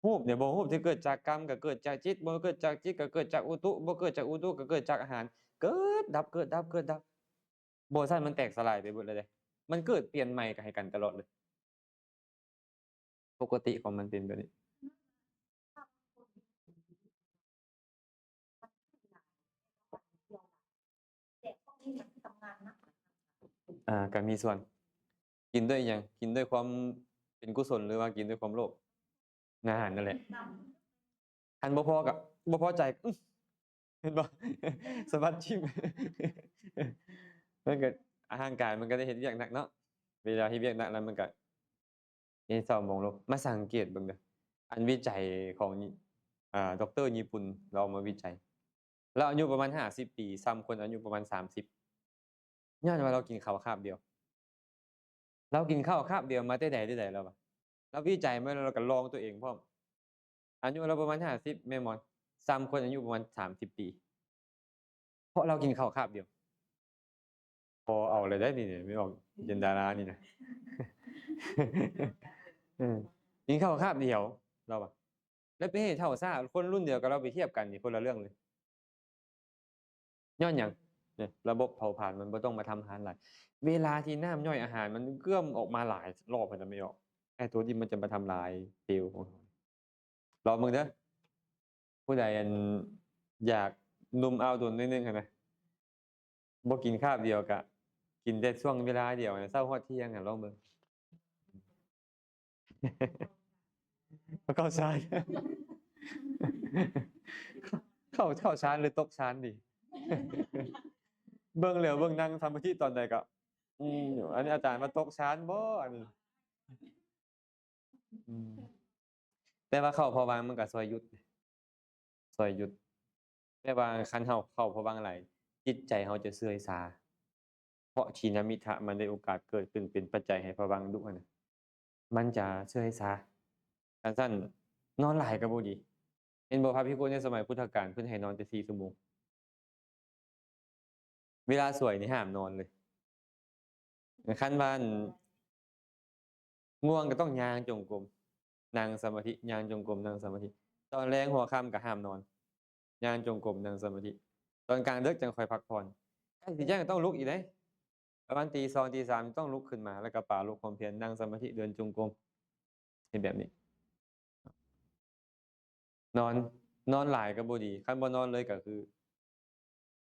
รูปเนี่ยบ่รูปที่เกิดจากกรรมก็เกิดจากจิตบ่เกิดจากจิตก็เกิดจากอุตุบ่เกิดจากอุตุก็เกิดจากอาหารเกิดดับเกิดดับเกิดดับบ่ซั้นมันแตกสลายไปเบิดเลยเดะมันเกิดเปลี่ยนใหม่ก็ให้กันตลอดเลยปกติของมันเป็นแบบนี้ก็มีส่วนกินด้วยหยังกินด้วยความเป็นกุศลหรือว่ากินด้วยความโลภอาหารนั่นแหละคันบ่พอก็บ่พอใจเห็นบ่ สะบัดจิ้ม มันก็ร่างกายมันก็ได้เฮ็ดเวียกหนักเนาะเวลาเฮ็ดเวียกหนักแล้วมันก็เฮ็ดเศร้าหมองลงมาสังเกตเบิ่งเด้ออันวิจัยของดอกเตอร์ญี่ปุ่นเราเอามาวิจัยเราอายุประมาณ50ปีซ้ำคนอายุประมาณ30ย้อนว่าเรากินข้าวคาบเดียวเรากินข้าวคาบเดียวมาแต่ใดแต่ใดแล้ววะเราวิจัยมาแล้วเราก็ลองตัวเองพร้อมอายุเราประมาณ50แม่นบ่ซ้ำคนอายุประมาณ30ปีเพราะเรากินข้าวคาบเดียวพอเอาเลยได้นี่ไม่ออกเป็นดารานี่นะ เออกินข้าวคาบเดียวเราอะแล้วไปเฮ็ดเท่าซ่าคนรุ่นเดียวกับเราไปเทียบกันนี่คนละเรื่องเลยย้อนหยังเนี่ยระบบเผาผลาญมันบ่ต้องมาทำอาหารหลายเวลาที่น้ำย่อยอาหารมันเกื้อมออกมาหลายรอบมันจะไม่ออกไอ้ตัวที่มันจะมาทำลายเซลล์ของเราลองมึงเด้อผู้ใดอยากหนุ่มเอาดุลนิดนึงหั้นนะบ่กินคาบเดียวก็กินแต่ช่วงเวลาเดียวเช้าฮอดเที่ยงลองเบิ่ง ข้าวสาร เข้าชานหรือตกชานดี เบิ่งแล้วเบิ่งนั่งทำพิธีตอนใดก็อันนี้อาจารย์มาตกชานบ่อันนี้แต่ว่าเข้าพวังค์มันก็ช่วยหยุดแต่ว่าคันเฮาเข้าพวังค์หลายจิตใจเฮาจะเสื่อยชาเพราะถีนมิทะมันได้โอกาสเกิดขึ้นเป็นปัจจัยให้พวังค์ดุอะนะมันจะเสื่อยชาคันซั้นนอนหลายก็บ่ดีเห็นบ่พระภิกขุในสมัยพุทธกาลเพิ่นให้นอนแต่4ชั่วโมงเวลาสวยนี่ห้ามนอนเลยคันว่าง่วงก็ต้องย่างจงกรมนั่งสมาธิย่างจงกรมนั่งสมาธิตอนแลงหัวค่ำก็ห้ามนอนย่างจงกรมนั่งสมาธิตอนกลางดึกจังค่อยพักผ่อนใกล้สิแจ้งก็ต้องลุกอีกเด้ประมาณตี2ตี3ต้องลุกขึ้นมาแล้วก็ปลุกความเพียรนั่งสมาธิเดินจงกรมเฮ็ดแบบนี้นอนหลายก็บ่ดีคันบ่นอนเลยก็คือ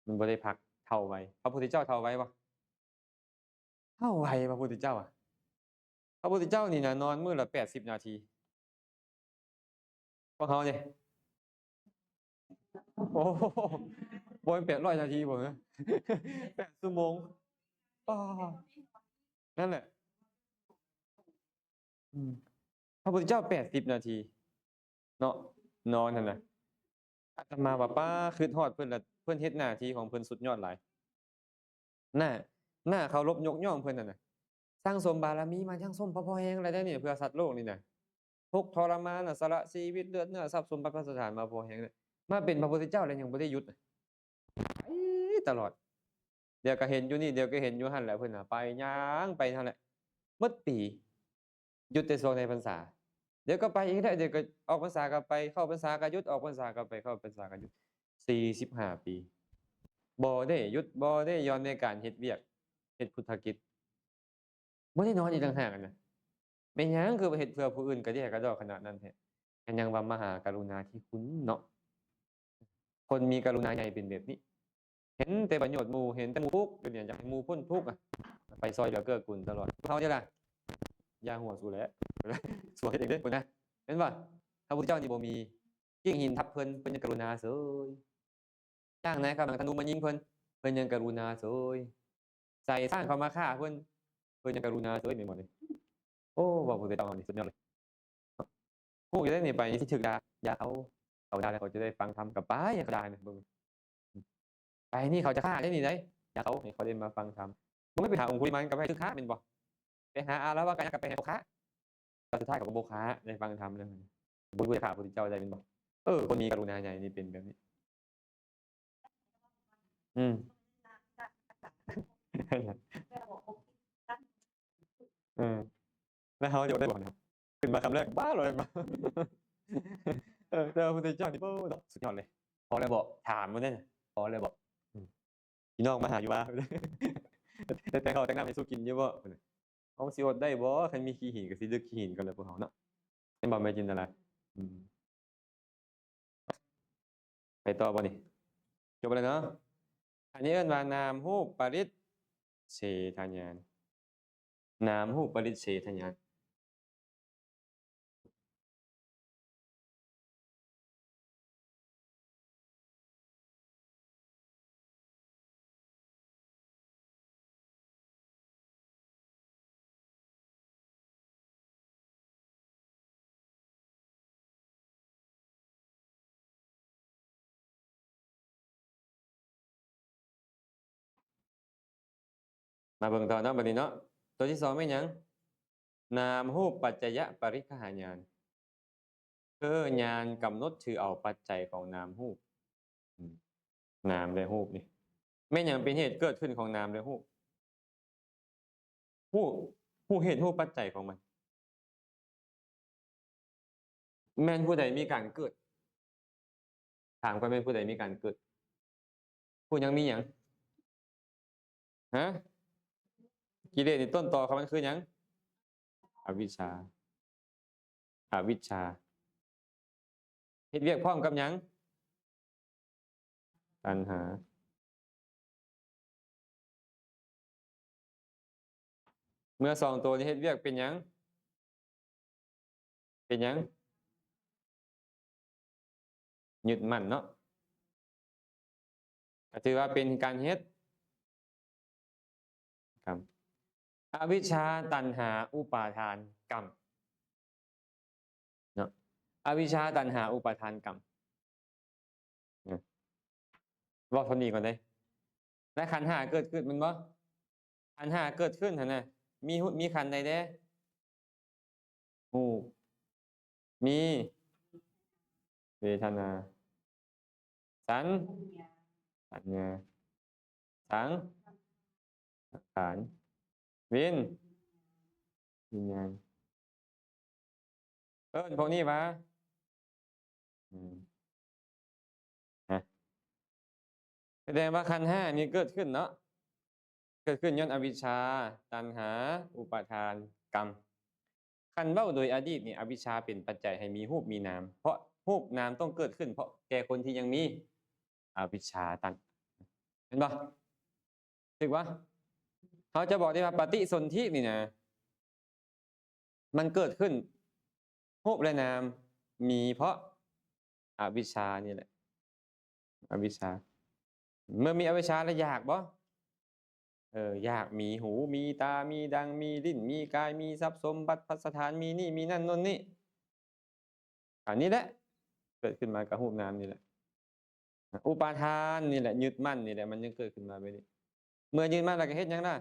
มันบ่ได้พักเท่าวัยพระพุทธเจ้าเท่าวัยบ่เท่าวัยพระพุทธเจ้าอะพระพุทธเจ้านี่น่ะนอนมื้อละ80นาทีพวกเรานี่โอ้โฮบ่แม่น800นาทีบ่ฮะ8ชั่วโมงอ้อนั่นแหละพระพุทธเจ้า80นาทีเนาะนอนนั่นน่ะอาตมาว่าป๊าคิดฮอดเพิ่นแล้วเพิ่นเฮ็ดหน้าที่ของเพิ่นสุดยอดหลายน่าเคารพยกย่องเพิ่นนั่นน่ะสั่งสมบารมีมาจั่งส้มพอแรงแล้วเด้อนี่เพื่อสัตว์โลกนี่น่ะทุกข์ทรมานน่ะสละชีวิตเลือดเนื้อทรัพย์สมบัติพัสถานมาพอแรงเลยมาเป็นพระพุทธเจ้าแล้วยังบ่ได้หยุดไปตลอดเดี๋ยวก็เห็นอยู่นี่เดี๋ยวก็เห็นอยู่หั่นแหละเพิ่นน่ะไปย่างไปนั่นแหละหมดปีหยุดแต่ช่วงในพรรษาเดี๋ยวก็ไปอีกแล้วเดี๋ยวก็ออกพรรษาก็ไปเข้าพรรษาก็หยุดออกพรรษาก็ไปเข้าพรรษาก็หยุด45ปีบ่ได้หยุดบ่ได้หย่อนในการเฮ็ดเวียกเฮ็ดพุทธกิจบ่ได้นอนอีกต่างหากอะนะแม่นหยังคือไปเฮ็ดเพื่อผู้อื่นกระเดียกระดอกขนาดนั้นแท้แม่นหยังว่ามหากรุณาธิคุณเนาะคนมีกรุณาใหญ่เป็นแบบนี้เห็นแต่ประโยชน์หมู่เห็นแต่หมู่ทุกข์เดี๋ยวนี้อยากให้หมู่พ้นทุกข์อะไปซอยเหลือเกื้อกูลตลอดเฮานี่ล่ะอย่าหัวสู้แหล้ว สู้เฮ็ดเองเด้อพุ่นนะเห็นบ่พระพุทธเจ้านี่บ่มีกิ้งหินทับเพิ่นยังกรุณาเสยจ้างนายกำลังธนูมายิงเพิ่นยังกรุณาเสยใส่ร้างเข้ามาฆ่าเพิ่นยังกรุณาเสยแม่นบ่นี่โอ้พระพุทธเจ้านี่สุดยอดเลยฮู้อยู่ได้นี่ไปนี่สิถูกด่าอย่าเขาด่าแล้วเขาจะได้ฟังธรรมก็ไปอย่าเขาด่าน่ะเบิ่งไปนี่เขาจะฆ่าได้นี่ได้อย่าเขาให้เขาได้มาฟังธรรมบ่แม่นไปหาองคุลิมานก็ไปศึกษาแม่นบ่ไปหาอาละวะกันก็ไปหาโมฆะแต่สุดท้ายเขาก็โมฆะได้ฟังธรรมเลยบ่รู้จะฆ่าพระพุทธเจ้าได้แม่นบ่คนมีกรุณาใหญ่นี่เป็นแบบนี้ เออแล้วเขาจะได้บอกนะครับขึ้นมาคำแรกบ้าเลยมาเจอพระพุทธเจ้านี่โอ้สุดยอดเลยพอเลยบอกถามมันเนี่ยพอเลยบอกพี่น้องมาหาอยู่ว่าแต่เขาแต่งงานให้สู้กินเยอะบ่เอาสิอดได้บ่ใครมีขี้หินกับสิดึกขี้หินกันเลยพวกเขาเนาะเห็นบ่แม่จินอะไรไปต่อบ่นี่จบไปเลยเนาะอันนี้เอิ้นว่านามรูปปริศเฉทญาณนามรูปปริศเฉทญาณมาเบิ่งต่อเนาะบัดนี้เนาะตัวที่สองเป็นหยังนามรูปปัจจยปริคหาญาณคือญาณกำหนดถือเอาปัจจัยของนามรูปนามและรูปนี่แม่นหยังเป็นเหตุเกิดขึ้นของนามและรูปผู้เหตุผู้ปัจจัยของมันแม่นผู้ใดมีการเกิดถามก่อนแม่นผู้ใดมีการเกิดผู้ยังมีหยังฮะกิเลสนี่ต้นตอของมันคือหยังอวิชชาอวิชชาเฮ็ดเวียกพร้อมกับหยังตัณหาเมื่อสองตัวนี้เฮ็ดเวียกเป็นหยังเป็นหยังยึดมั่นเนาะก็ถือว่าเป็นการเฮ็ดกรรมอวิชชาตัณหาอุปาทานกรรมเนาะอวิชชาตัณหาอุปาทานกรรมว่าเท่านี้ก่อนได้และขันธ์ห้าเกิดขึ้นมันบ่ขันธ์ห้าเกิดขึ้นหั่นน่ะมีขันธ์ใดเด้รูปมีเวทนาสัญสัญญาสังขารวิญญาณเอิ้นพวกนี้ว่าแสดงว่าขันธ์ห้านี้เกิดขึ้นเนาะเกิดขึ้นย้อนอวิชชาตัณหาอุปาทานกรรมคันเว้าโดยอดีตนี่อวิชชาเป็นปัจจัยให้มีรูปมีนามเพราะรูปนามต้องเกิดขึ้นเพราะแก่คนที่ยังมีอวิชชาตัณเห็นบ่ถูกปะเขาจะบอกได้ว่าปฏิสนธินี่นะมันเกิดขึ้นรูปและนามมีเพราะอวิชชานี่แหละอวิชชาเมื่อมีอวิชชาแล้วอยากบ่อยากมีหูมีตามีดังมีลิ้นมีกายมีทรัพย์สมบัติพัสถานมีนี่มีนั่นโน่นนี่อันนี้แหละเกิดขึ้นมากับรูปนามนี่แหละอุปาทานนี่แหละยึดมั่นนี่แหละมันยังเกิดขึ้นมาไปนี่เมื่อยึดมั่นแล้วก็เฮ็ดหยังล่ะ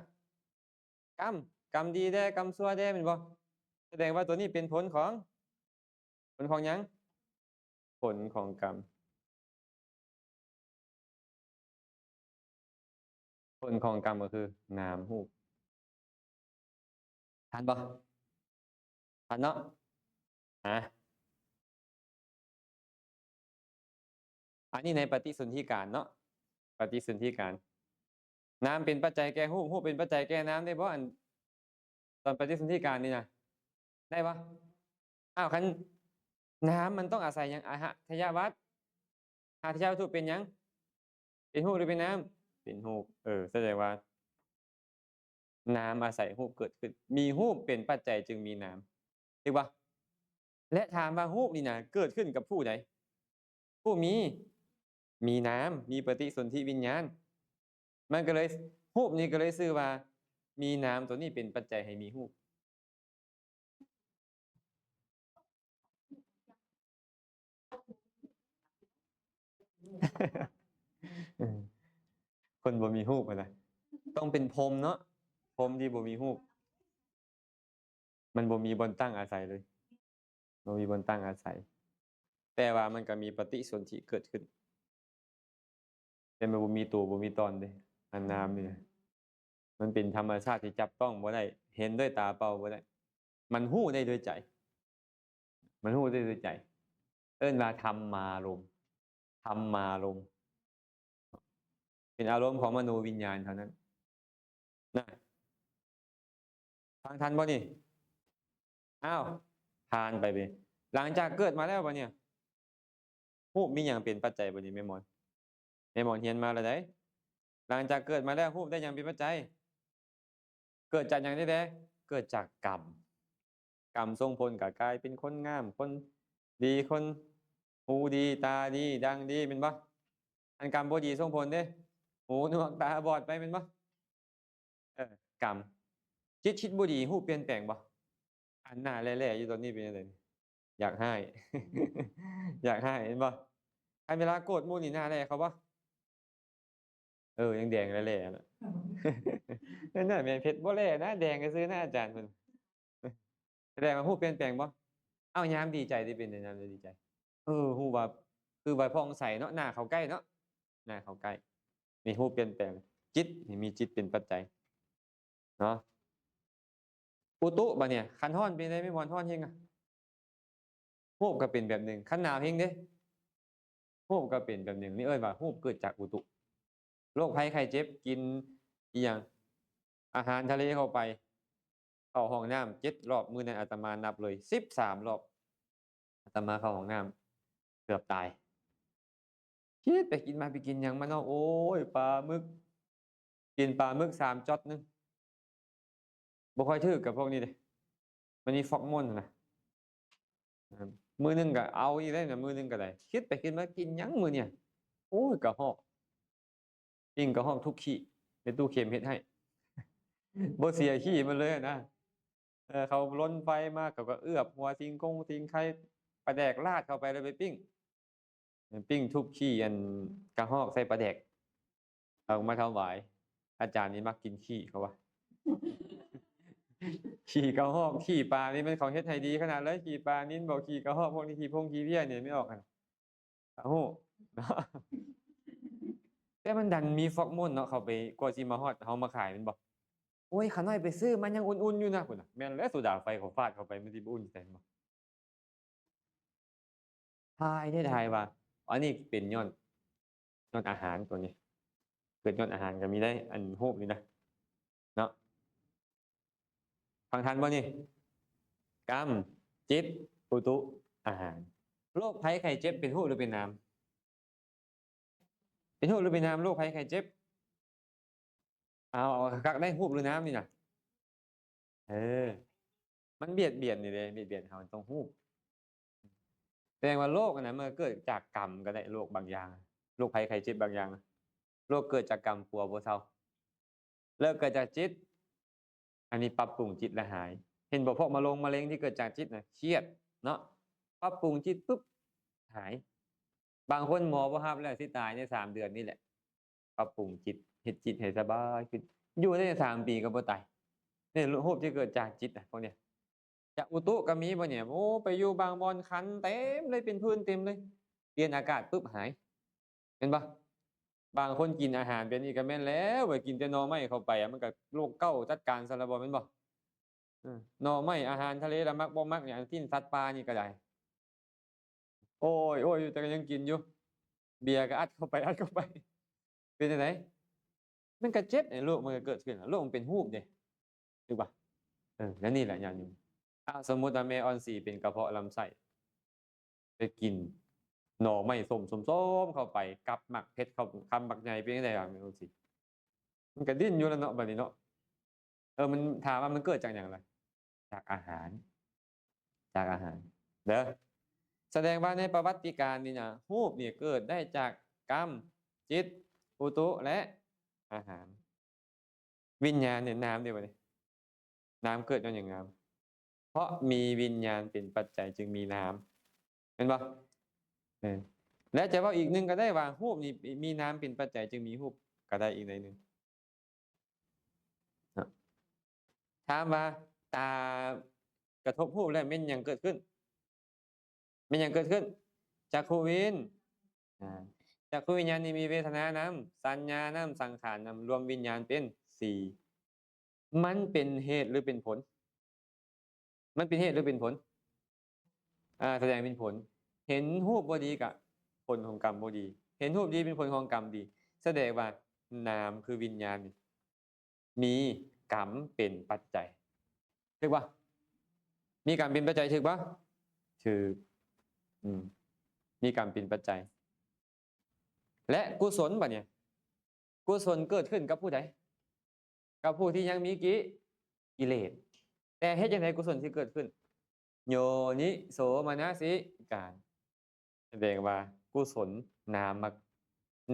กรรมดีแด้กรรมชั่วแด้แม่นบ่แสดงว่าตัวนี้เป็นผลของหยังผลของกรรมผลของกรรมก็คือนามรูปทันบ่ทันเนาะอันนี้ในปฏิสนธิการเนาะปฏิสนธิการน้ำเป็นปัจจัยแก่รูปเป็นปัจจัยแก่น้ำได้บ่อันตอนปฏิสนธิการนี่นะได้บ่อ้าวคันน้ำมันต้องอาศัยหยังอาหะทยาวัตอาทยาวัตถุเป็นหยังเป็นรูปหรือเป็นน้ำเป็นรูปแสดงว่าน้ำอาศัยรูปเกิดขึ้นมีรูปเป็นปัจจัยจึงมีน้ำถูกป่ะและถามว่ารูปนี่นะเกิดขึ้นกับผู้ใดผู้มีน้ำมีปฏิสนธิวิญญาณมันก็เลยรูปนี้ก็เลยชื่อว่ามีน้ำตัวนี้เป็นปัจจัยให้มีรูปคนบ่มีรูปนะต้องเป็นพรหมเนาะพรหมที่บ่มีรูปมันบ่มีบนตั้งอาศัยเลยบ่มีบนตั้งอาศัยแต่ว่ามันก็มีปฏิสนธิเกิดขึ้นแต่มันบ่มีตัวบ่มีตอนเด้อันนามนี่ มันเป็นธรรมชาติที่จับต้องบ่ได้เห็นด้วยตาเปล่าบ่ได้มันฮู้ได้ด้วยใจมันฮู้ได้ด้วยใจเอิ้นว่าธรรมารมณ์ธรรมารมณ์เป็นอารมณ์ของมโนวิญญาณเท่านั้นนะฟังทันบ่นี่อ้าวผ่านไปหลังจากเกิดมาแล้วบ่เนี่ยฮู้มีหยังเป็นปัจจัยบ่นี่แม่มอนเรียนมาแล้วได้หลังจากเกิดมาแล้วฮู้ได้หยังเป็นปัจจัยเกิดจากหยังได้แท้เกิดจากกรรมส่งผลก็กลายเป็นคนงามคนดีคนหูดีตาดีดังดีแม่นบ่อันกรรมบ่ดีส่งผลเด้หูหนวกตาบอดไปแม่นบ่กรรมจิตบ่ดีฮู้เปลี่ยนแปลงบ่อันหน้าแหล่ๆอยู่ตอนนี้เป็นจังได๋อยากร้าย อยากร้ายเห็นบ่คันเวลาโกรธหมู่นี่หน้าแหล่เขาบ่ยังแดงแหล่ๆน่ะ นั่นน่ะแม่นเพชรบ่แหล่นะแดงซื่อๆนะอาจารย์เพิ่นแสดงว่าฮู้เปลี่ยนแปลงบ่อ้าวยามดีใจสิเป็นจั่งใดยามดีใจฮู้ว่าคือว่าผ่องใสเนาะหน้าเข้าใกล้เนาะหน้าเข้าใกล้นี่ฮู้เปลี่ยนแปลงจิตนี่มีจิตเป็นปัจจัยเนาะอุตุบัดเนี่ยคันร้อนเป็นจั่งใดแม่นบ่ร้อนแฮงอะฮู้ก็เป็นแบบหนึ่งคันหนาวแฮงเด้ฮู้ก็เป็นแบบหนึ่งนี่เอิ้นว่าฮู้เกิดจากอุตุโรคภัยไข้เจ็บกินอิหยังอาหารทะเลเข้าไปเข้าห้องน้ำ7รอบมื้อนั้นอาตมานับเลย13รอบอาตมาเข้าห้องน้ำเกือบตายคิดไปกินมาไปกินหยังมาเนาะโอ๊ยปลาหมึกกินปลาหมึก3จ๊อดหนึ่งบ่ค่อยถูกกับพวกนี้เดะมันมีฟอร์โมนน่ะนะครับมื้อหนึ่งก็เอาอีกได้น่ะมื้อหนึ่งก็ได้คิดไปคิดมากินหยังมื้อเนี่ยโอ้ยกระหอกปิ้งกระหอกทุกขี้ในตู้เข็มเฮ็ดให้บ่เสียขี้มันเลยอะนะเขารนไฟมาเขาก็เอือบหัวสิงไข่ปลาแดกราดเข้าไปแล้วไปปิ้งปิ้งทุบขี้อันกระหอกใส่ปลาแดกเอามาถวายอาจารย์นี่มักกินขี้เขาว่าขี้กระหอกขี้ปลานี่มันของเฮ็ดให้ดีขนาดเลยขี้ปลานิลบอกขี้กระหอกพวกนี้ขี้พงขี้เพี้ยนี่ไม่ออกกันโอ้โฮเนาะแต่มันดันมีฟอร์โมนเนาะเข้าไปกว่าสิมาฮอดเฮามาขายแม่นบ่โอ๊ยข้าน้อยไปซื้อมันยังอุ่นๆอยู่นะพุ่นน่ะแม่นแล้วโซดาไฟเขาฟาดเข้าไปมันสิบ่อุ่นใจบ่ทายได้ทายว่าอันนี้เป็นญ้อนอาหารตัวนี้เกิดย้อนอาหารก็มีได้อันรูปนี้นะเนาะฟังทันบ่นี่กรรมจิตอุตุอาหารโรคภัยไข้เจ็บเป็นรูปหรือเป็นนามเป็นรูปหรือเป็นนามโรคภัยไข้เจ็บเอาคักๆได้รูปหรือน้ำนี่น่ะเออมันเบียดเบียนนี่เด้เบียดเบียนเราต้องรูปแสดงว่าโรคอันนั้นมันเกิดจากกรรมก็ได้โรคบางอย่างโรคภัยไข้เจ็บบางอย่างนะโรคเกิดจากกรรมกลัวบ่เซาเลิกเกิดจากจิตอันนี้ปรับปรุงจิตแล้วหายเห็นบ่พวกมะเร็งที่เกิดจากจิตน่ะเครียดเนาะปรับปรุงจิตปุ๊บหายบางคนหมอบ่รับแล้วสิตายใน3เดือนนี่แหละปรับปรุงจิตเฮ็ดจิตให้สบายขึ้นอยู่ได้3ปีก็บ่ตายนี่โรคที่เกิดจากจิตน่ะพวกเนี้ยจากอุตุก็มีบ่เนี่ยโอ้ไปอยู่บางบ่อนคันเต็มเลยเป็นผื่นเต็มเลยเปลี่ยนอากาศปุ๊บหายเห็นบ่บางคนกินอาหารแบบนี้ก็แม่นแล้วไปกินแต่หน่อไม้เข้าไปอะมันก็โรคเก้าจัดการซะแล้วบ่แม่นบ่หน่อไม้อาหารทะเลละมักบ่มักเนี่ยกินสัตว์ป่านี่ก็ได้โอ๊ยๆอยู่แต่ก็ยังกินอยู่เบียร์ก็อัดเข้าไปเป็นจังไดมันก็เจ็บไอ้โรคมันก็เกิดขึ้นโรคมันเป็นรูปเดะถูกเปล่าแล้วนี่แหละญาติโยมสมมุติว่าแม่ออนสีเป็นกระเพาะลำไส้ไปกินหน่อไม้ส้มๆๆเข้าไปกับหมักเผ็ดเข้าคำบักใหญ่เป็นจังไดล่ะแม่ออนสีมันก็ดิ้นอยู่แล้วเนาะบัดนี้เนาะมันถามว่ามันเกิดจากหยังล่ะจากอาหารเด้อแสดงว่าในประวัติการนี่น่ะรูปนี่เกิดได้จากกรรมจิตอุตุและอาหารวิญญาณเนี่ยนามเด้บัดนี้นามเกิดย้อนหยังนามเพราะมีวิญญาณเป็นปัจจัยจึงมีนามแม่นบ่และจะเว้าอีกหนึ่งก็ได้ว่ารูปนี่มีนามเป็นปัจจัยจึงมีรูปก็ได้อีกในหนึ่งเนาะถามว่าตากระทบรูปแล้วแม่นหยังเกิดขึ้นจักขุวิญอ่าจักขุวิญญาณนี่มีเวทนานำสัญญานำสังขารนำรวมวิญญาณเป็น4 มันเป็นเหตุหรือเป็นผล มันเป็นเหตุหรือเป็นผลแสดงเป็นผล เห็นรูปบ่ดีกับผลของกรรมบ่ดี เห็นรูปดีเป็นผลของกรรมดี แสดงว่านามคือวิญญาณมีกรรมเป็นปัจจัยถูกป่ะมีกรรมเป็นปัจจัยถูกป่ะถูกมีกรรมเป็นปัจจัย และกุศลป่ะเนี่ยกุศลเกิดขึ้นกับผู้ใดกับผู้ที่ยังมีกิเลสแต่เฮ็ดจังไดกุศลที่เกิดขึ้นโยนิโสมนสิการแสดงว่ากุศลน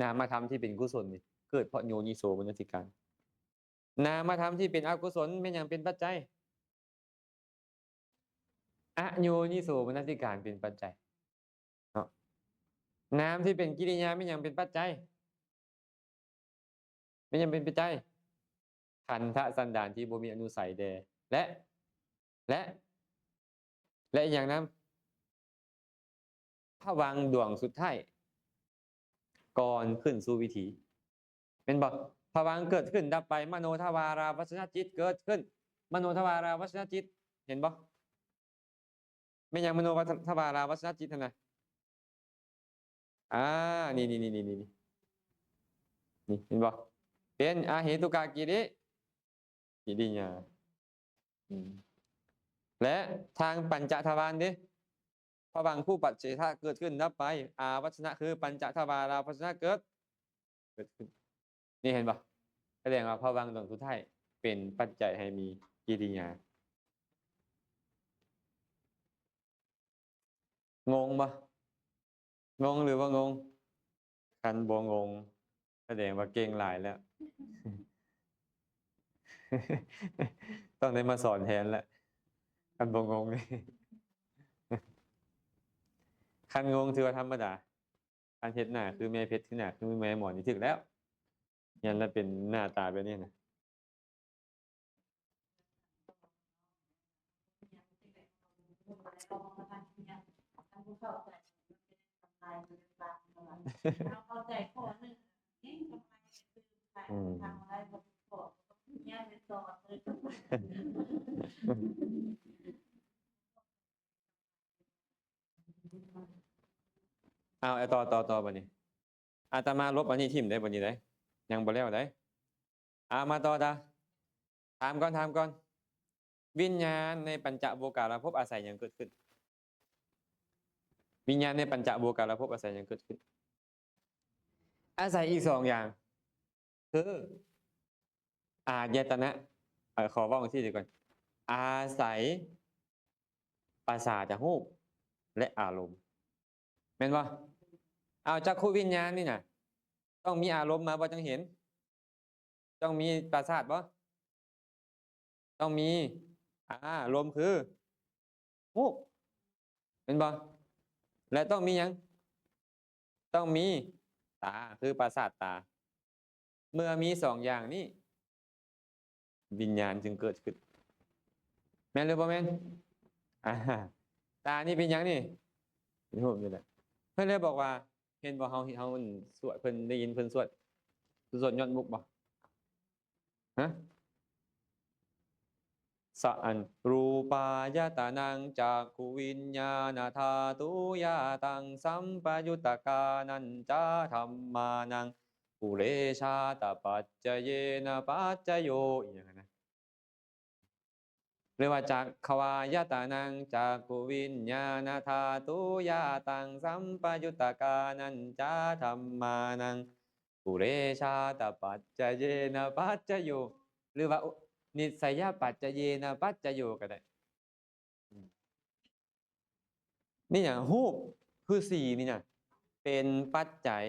ามธรรมที่เป็นกุศลนี่เกิดเพราะโยนิโสมนสิการนามธรรมที่เป็นอกุศลเป็นอย่างเป็นปัจจัยอโยนิโสมนสิการเป็นปัจจัยนามที่เป็นกิริยาเป็นอย่างเป็นปัจจัยเป็นอย่างเป็นปัจจัยขันธสันดานที่บ่มีอนุสัยแดและอย่างนั้นภวังค์ดวงสุดท้ายก่อนขึ้นสู่วิถีเป็นบ่ภวังค์เกิดขึ้นดับไปมโนทวาราวัชนจิตเกิดขึ้นมโนทวาราวัชนจิตเห็นบ่ไม่อย่างมโนทวาราวัชนจิตนะนี่เห็นบ่เป็นอาเหตุกากิริยาและทางปัญจทวารดิภวังค์ผู้ปัจเจทะเกิดขึ้นดับไปอาวัชนะคือปัญจทวาราวัชนะเกิดขึ้นนี่เห็นปะแสดงว่าภวังค์ดวงสุดท้ายเป็นปัจจัยให้มีกิริยางงปะงงหรือว่างงคันบ่งงแสดงว่าเก่งหลายแล้ว ต้องได้มาสอนแทนแล้วคันบ่งงนี่ คันงงถือว่าธรรมดาคันเพชรหน้าคือแม่เพชรที่หน้าคือแม่หมอนี่ถึกแล้วยันแล้วเป็นหน้าตาแบบนี้นะเข้าใจข้อหนึ่งนี่ทำไมคือทำอะไรแบบบอกเนี่ยเป็นต่อเลยเอาไอ้ต่อบัดนี้อาตมาลบอันนี้ทิ่มได้บัดนี้ได้ยังบ่แล้วได้มาต่อตาถามก่อนวิญญาณในปัญจโวการภพอาศัยหยังเกิดขึ้นวิญญาณในปัญจโวการภพอาศัยหยังเกิดขึ้นอาศัยอีก2อย่างคืออายตนะขอว่าที่ดีก่อนอาศัยประสาทจากรูปและอารมณ์แม่นบ่เอาจักขุวิญญาณนี่น่ะต้องมีอารมณ์มาบ่จังเห็นต้องมีประสาทบ่ต้องมีอารมณ์คือรูปเป็นบ่และต้องมีหยังต้องมีตาคือประสาทตาเมื่อมี2อย่างนี้วิญญาณจึงเกิดขึ้นแม่นหรือบ่แม่นตานี่เป็นหยังนี่เป็นรูปนี่แหละเพิ่นเลยบอกว่าเห็นบ่เฮาสวดเพิ่นได้ยินเพิ่นสวดยอดมุกบ่ฮะสันรูปายตานังจักขุวิญญาณธาตุยาตังสัมปยุตตกานันจาธัมมานังปุเรชาตปัจจเยนะปัจจโยอีกอย่างนะหรือว่าจักขวายตานังจักขุวิญญาณธาตุยาตังสัมปยุตตกานันจาธัมมานังปุเรชาตปัจจเยนะปัจจโยหรือว่านิสัยปัจจเยนะปัจจโยก็ได้นี่อย่างรูปคือ4นี่นะเป็นปัจจัย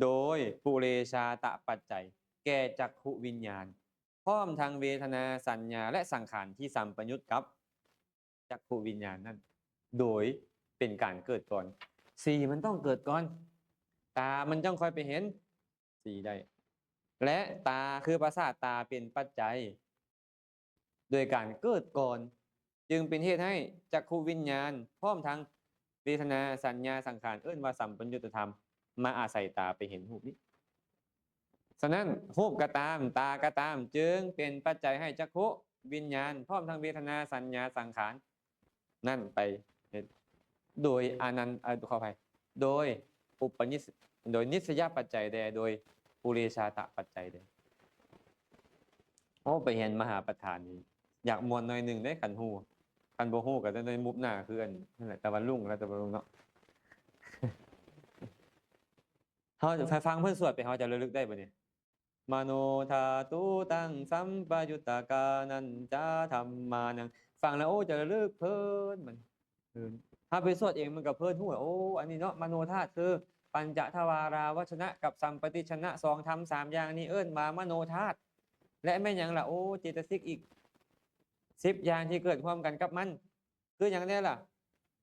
โดยปุเรชาตปัจจัยแก่จักขุวิญญาณพร้อมทางเวทนาสัญญาและสังขารที่สัมปยุตกับจักขุวิญญาณนั่นโดยเป็นการเกิดก่อน4มันต้องเกิดก่อนตามันต้องค่อยไปเห็น4ได้และตาคือประสาทตาเป็นปัจจัยโดยการเกิดก่อนจึงเป็นเหตุให้จักขุวิญญาณพร้อมทั้งเวทนาสัญญาสังขารเอิ้นว่าสัมปยุตธรรมมาอาศัยตาไปเห็นรูปนี้ ฉะนั้นรูปก็ตามตาก็ตามจึงเป็นปัจจัยให้จักขุวิญญาณพร้อมทั้งเวทนาสัญญาสังขารนั่นไปโดยอนันต์ขออภัยโดยอุปนิสโดยนิสยปัจจัยแดโดยปุเรชาตปัจจัยแดโอ้ไปเห็นมหาประธานนี้อยากมวนหน่อยหนึ่งได้ขันหูขันโบหูกับในมุบหน้าคืออันนั่นแหละตะวันรุ่งแล้วตะวันรุ่งเนาะ เขาฟังเพื่อนสวดไปเขาจะระลึกได้ปะเนี่ยมโนธาตุตังสัมปยุตตากานันจาธรรมานังฟังแล้วโอ้จะระลึกเพลินมันเพลินถ้าไปสวดเองมันก็เพลินหัวโอ้อันนี้เนาะมโนธาตุคือปัญจทวาราวัชนะกับสัมปติชนะสองธรรมสามอย่างนี้เอิ้นมามโนธาตุและไม่อย่างละโอ้เจตสิกอีก10อย่างที่เกิดความกันกับมันคืออย่างนี้ล่ะ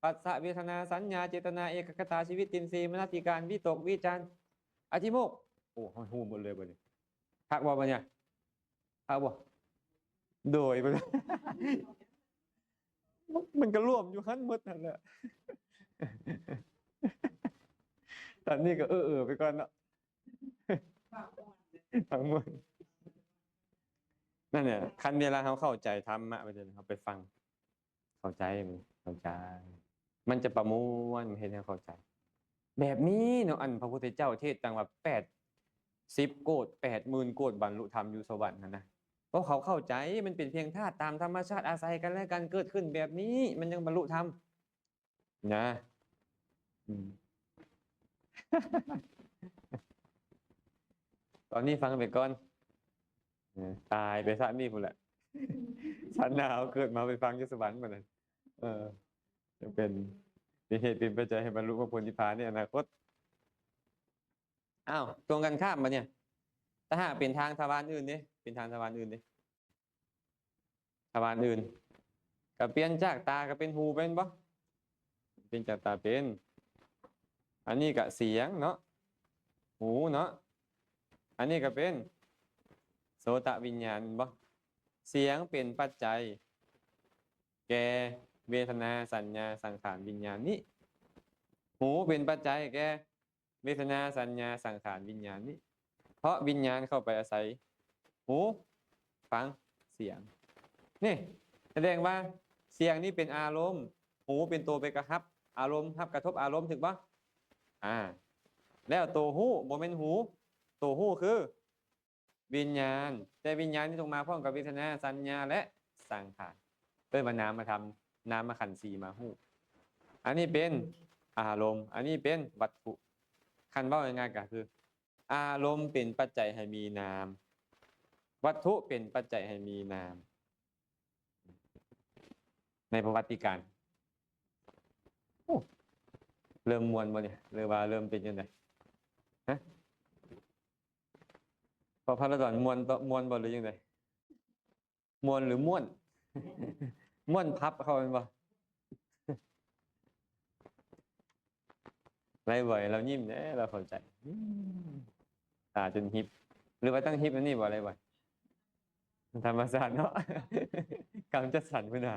ปัสสะเวทนาสัญญาเจตนาเอกคตาชีวิตตินทรีย์มนติการวิตกวิจารอธิโมกข์โอ้หูหมดเลยบ่เนี่ยทักบ่บ่เนี่ยทักบ่โดยบ่เนี่ยมันก็ร่วมอยู่หันหมดนั่นแหละตอนนี้ก็ไปก่อนเนาะทั้งหมดนั่นเนี่ยคันเวลาเขาเข้าใจธรรมะไปเลยเขาไปฟังเข้าใจมันจะประมวลให้เข้าใจแบบนี้เนาะอันพระพุทธเจ้าเทศน์จังว่า10 โกฏ80,000 โกฏบรรลุธรรมอยู่สวรรค์นะเพราะเขาเข้าใจมันเป็นเพียงธาตุตามธรรมชาติอาศัยกันและกันเกิดขึ้นแบบนี้มันยังบรรลุธรรมนะตอนนี้ฟังไปก่อนตายไปซะนี่พุ่นแหละฉันหนาวเกิดมาไปฟังอยู่สวรรค์มาเลยจะเป็นเหตุเป็นปัจจัยให้บรรลุมรรคผลนิพพานในอนาคตอ้าวตรงกันข้ามมาเนี่ยถ้าหากเป็นทางทวารอื่นเนี่ยเป็นทางทวารอื่นเนี่ยทวารอื่นก็เปลี่ยนจากตาก็เป็นหูเป็นบ่เป็นจากตาเป็นอันนี้ก็เสียงเนาะหูเนาะอันนี้ก็เป็นโสตวิญญาณบ่เสียงเป็นปัจจัยแก่เวทนาสัญญาสังขารวิญญาณนี้หูเป็นปัจจัยแก่เวทนาสัญญาสังขารวิญญาณนี้เพราะวิญญาณเข้าไปอาศัยหูฟังเสียงนี่แสดงว่าเสียงนี่เป็นอารมณ์หูเป็นตัวไปกระทบอารมณ์กระทบอารมณ์ถึกปะแล้วตัวหูบ่แม่นหูตัวหูคือวิญญาณแต่วิญญาณที่ตรงมาพร้อมกับเวทนาสัญญาและสังขารเพิ่นมานามมาทำนามมาขันธ์4มาหูอันนี้เป็นอารมณ์อันนี้เป็นวัตถุคันเว้าง่ายๆก็คืออารมณ์เป็นปัจจัยให้มีนามวัตถุเป็นปัจจัยให้มีนามในประวัติการเริ่มมวนบ่เนี่ยหรือว่าเริ่มเป็นยังไงฮะพอพระราดอนมวนบ่หรือยังไงมวนหรือม่วน ม่วนพับเขาเป็นบ่ไรบ่อยเรายิ้มเนี่ยเราเข้าใจตาจนฮิปหรือว่าตั้งฮิปอันนี้บ่อะไรบ่อยธรรมศาสตร์เนาะ กำจัดสรรพุ่นน่ะ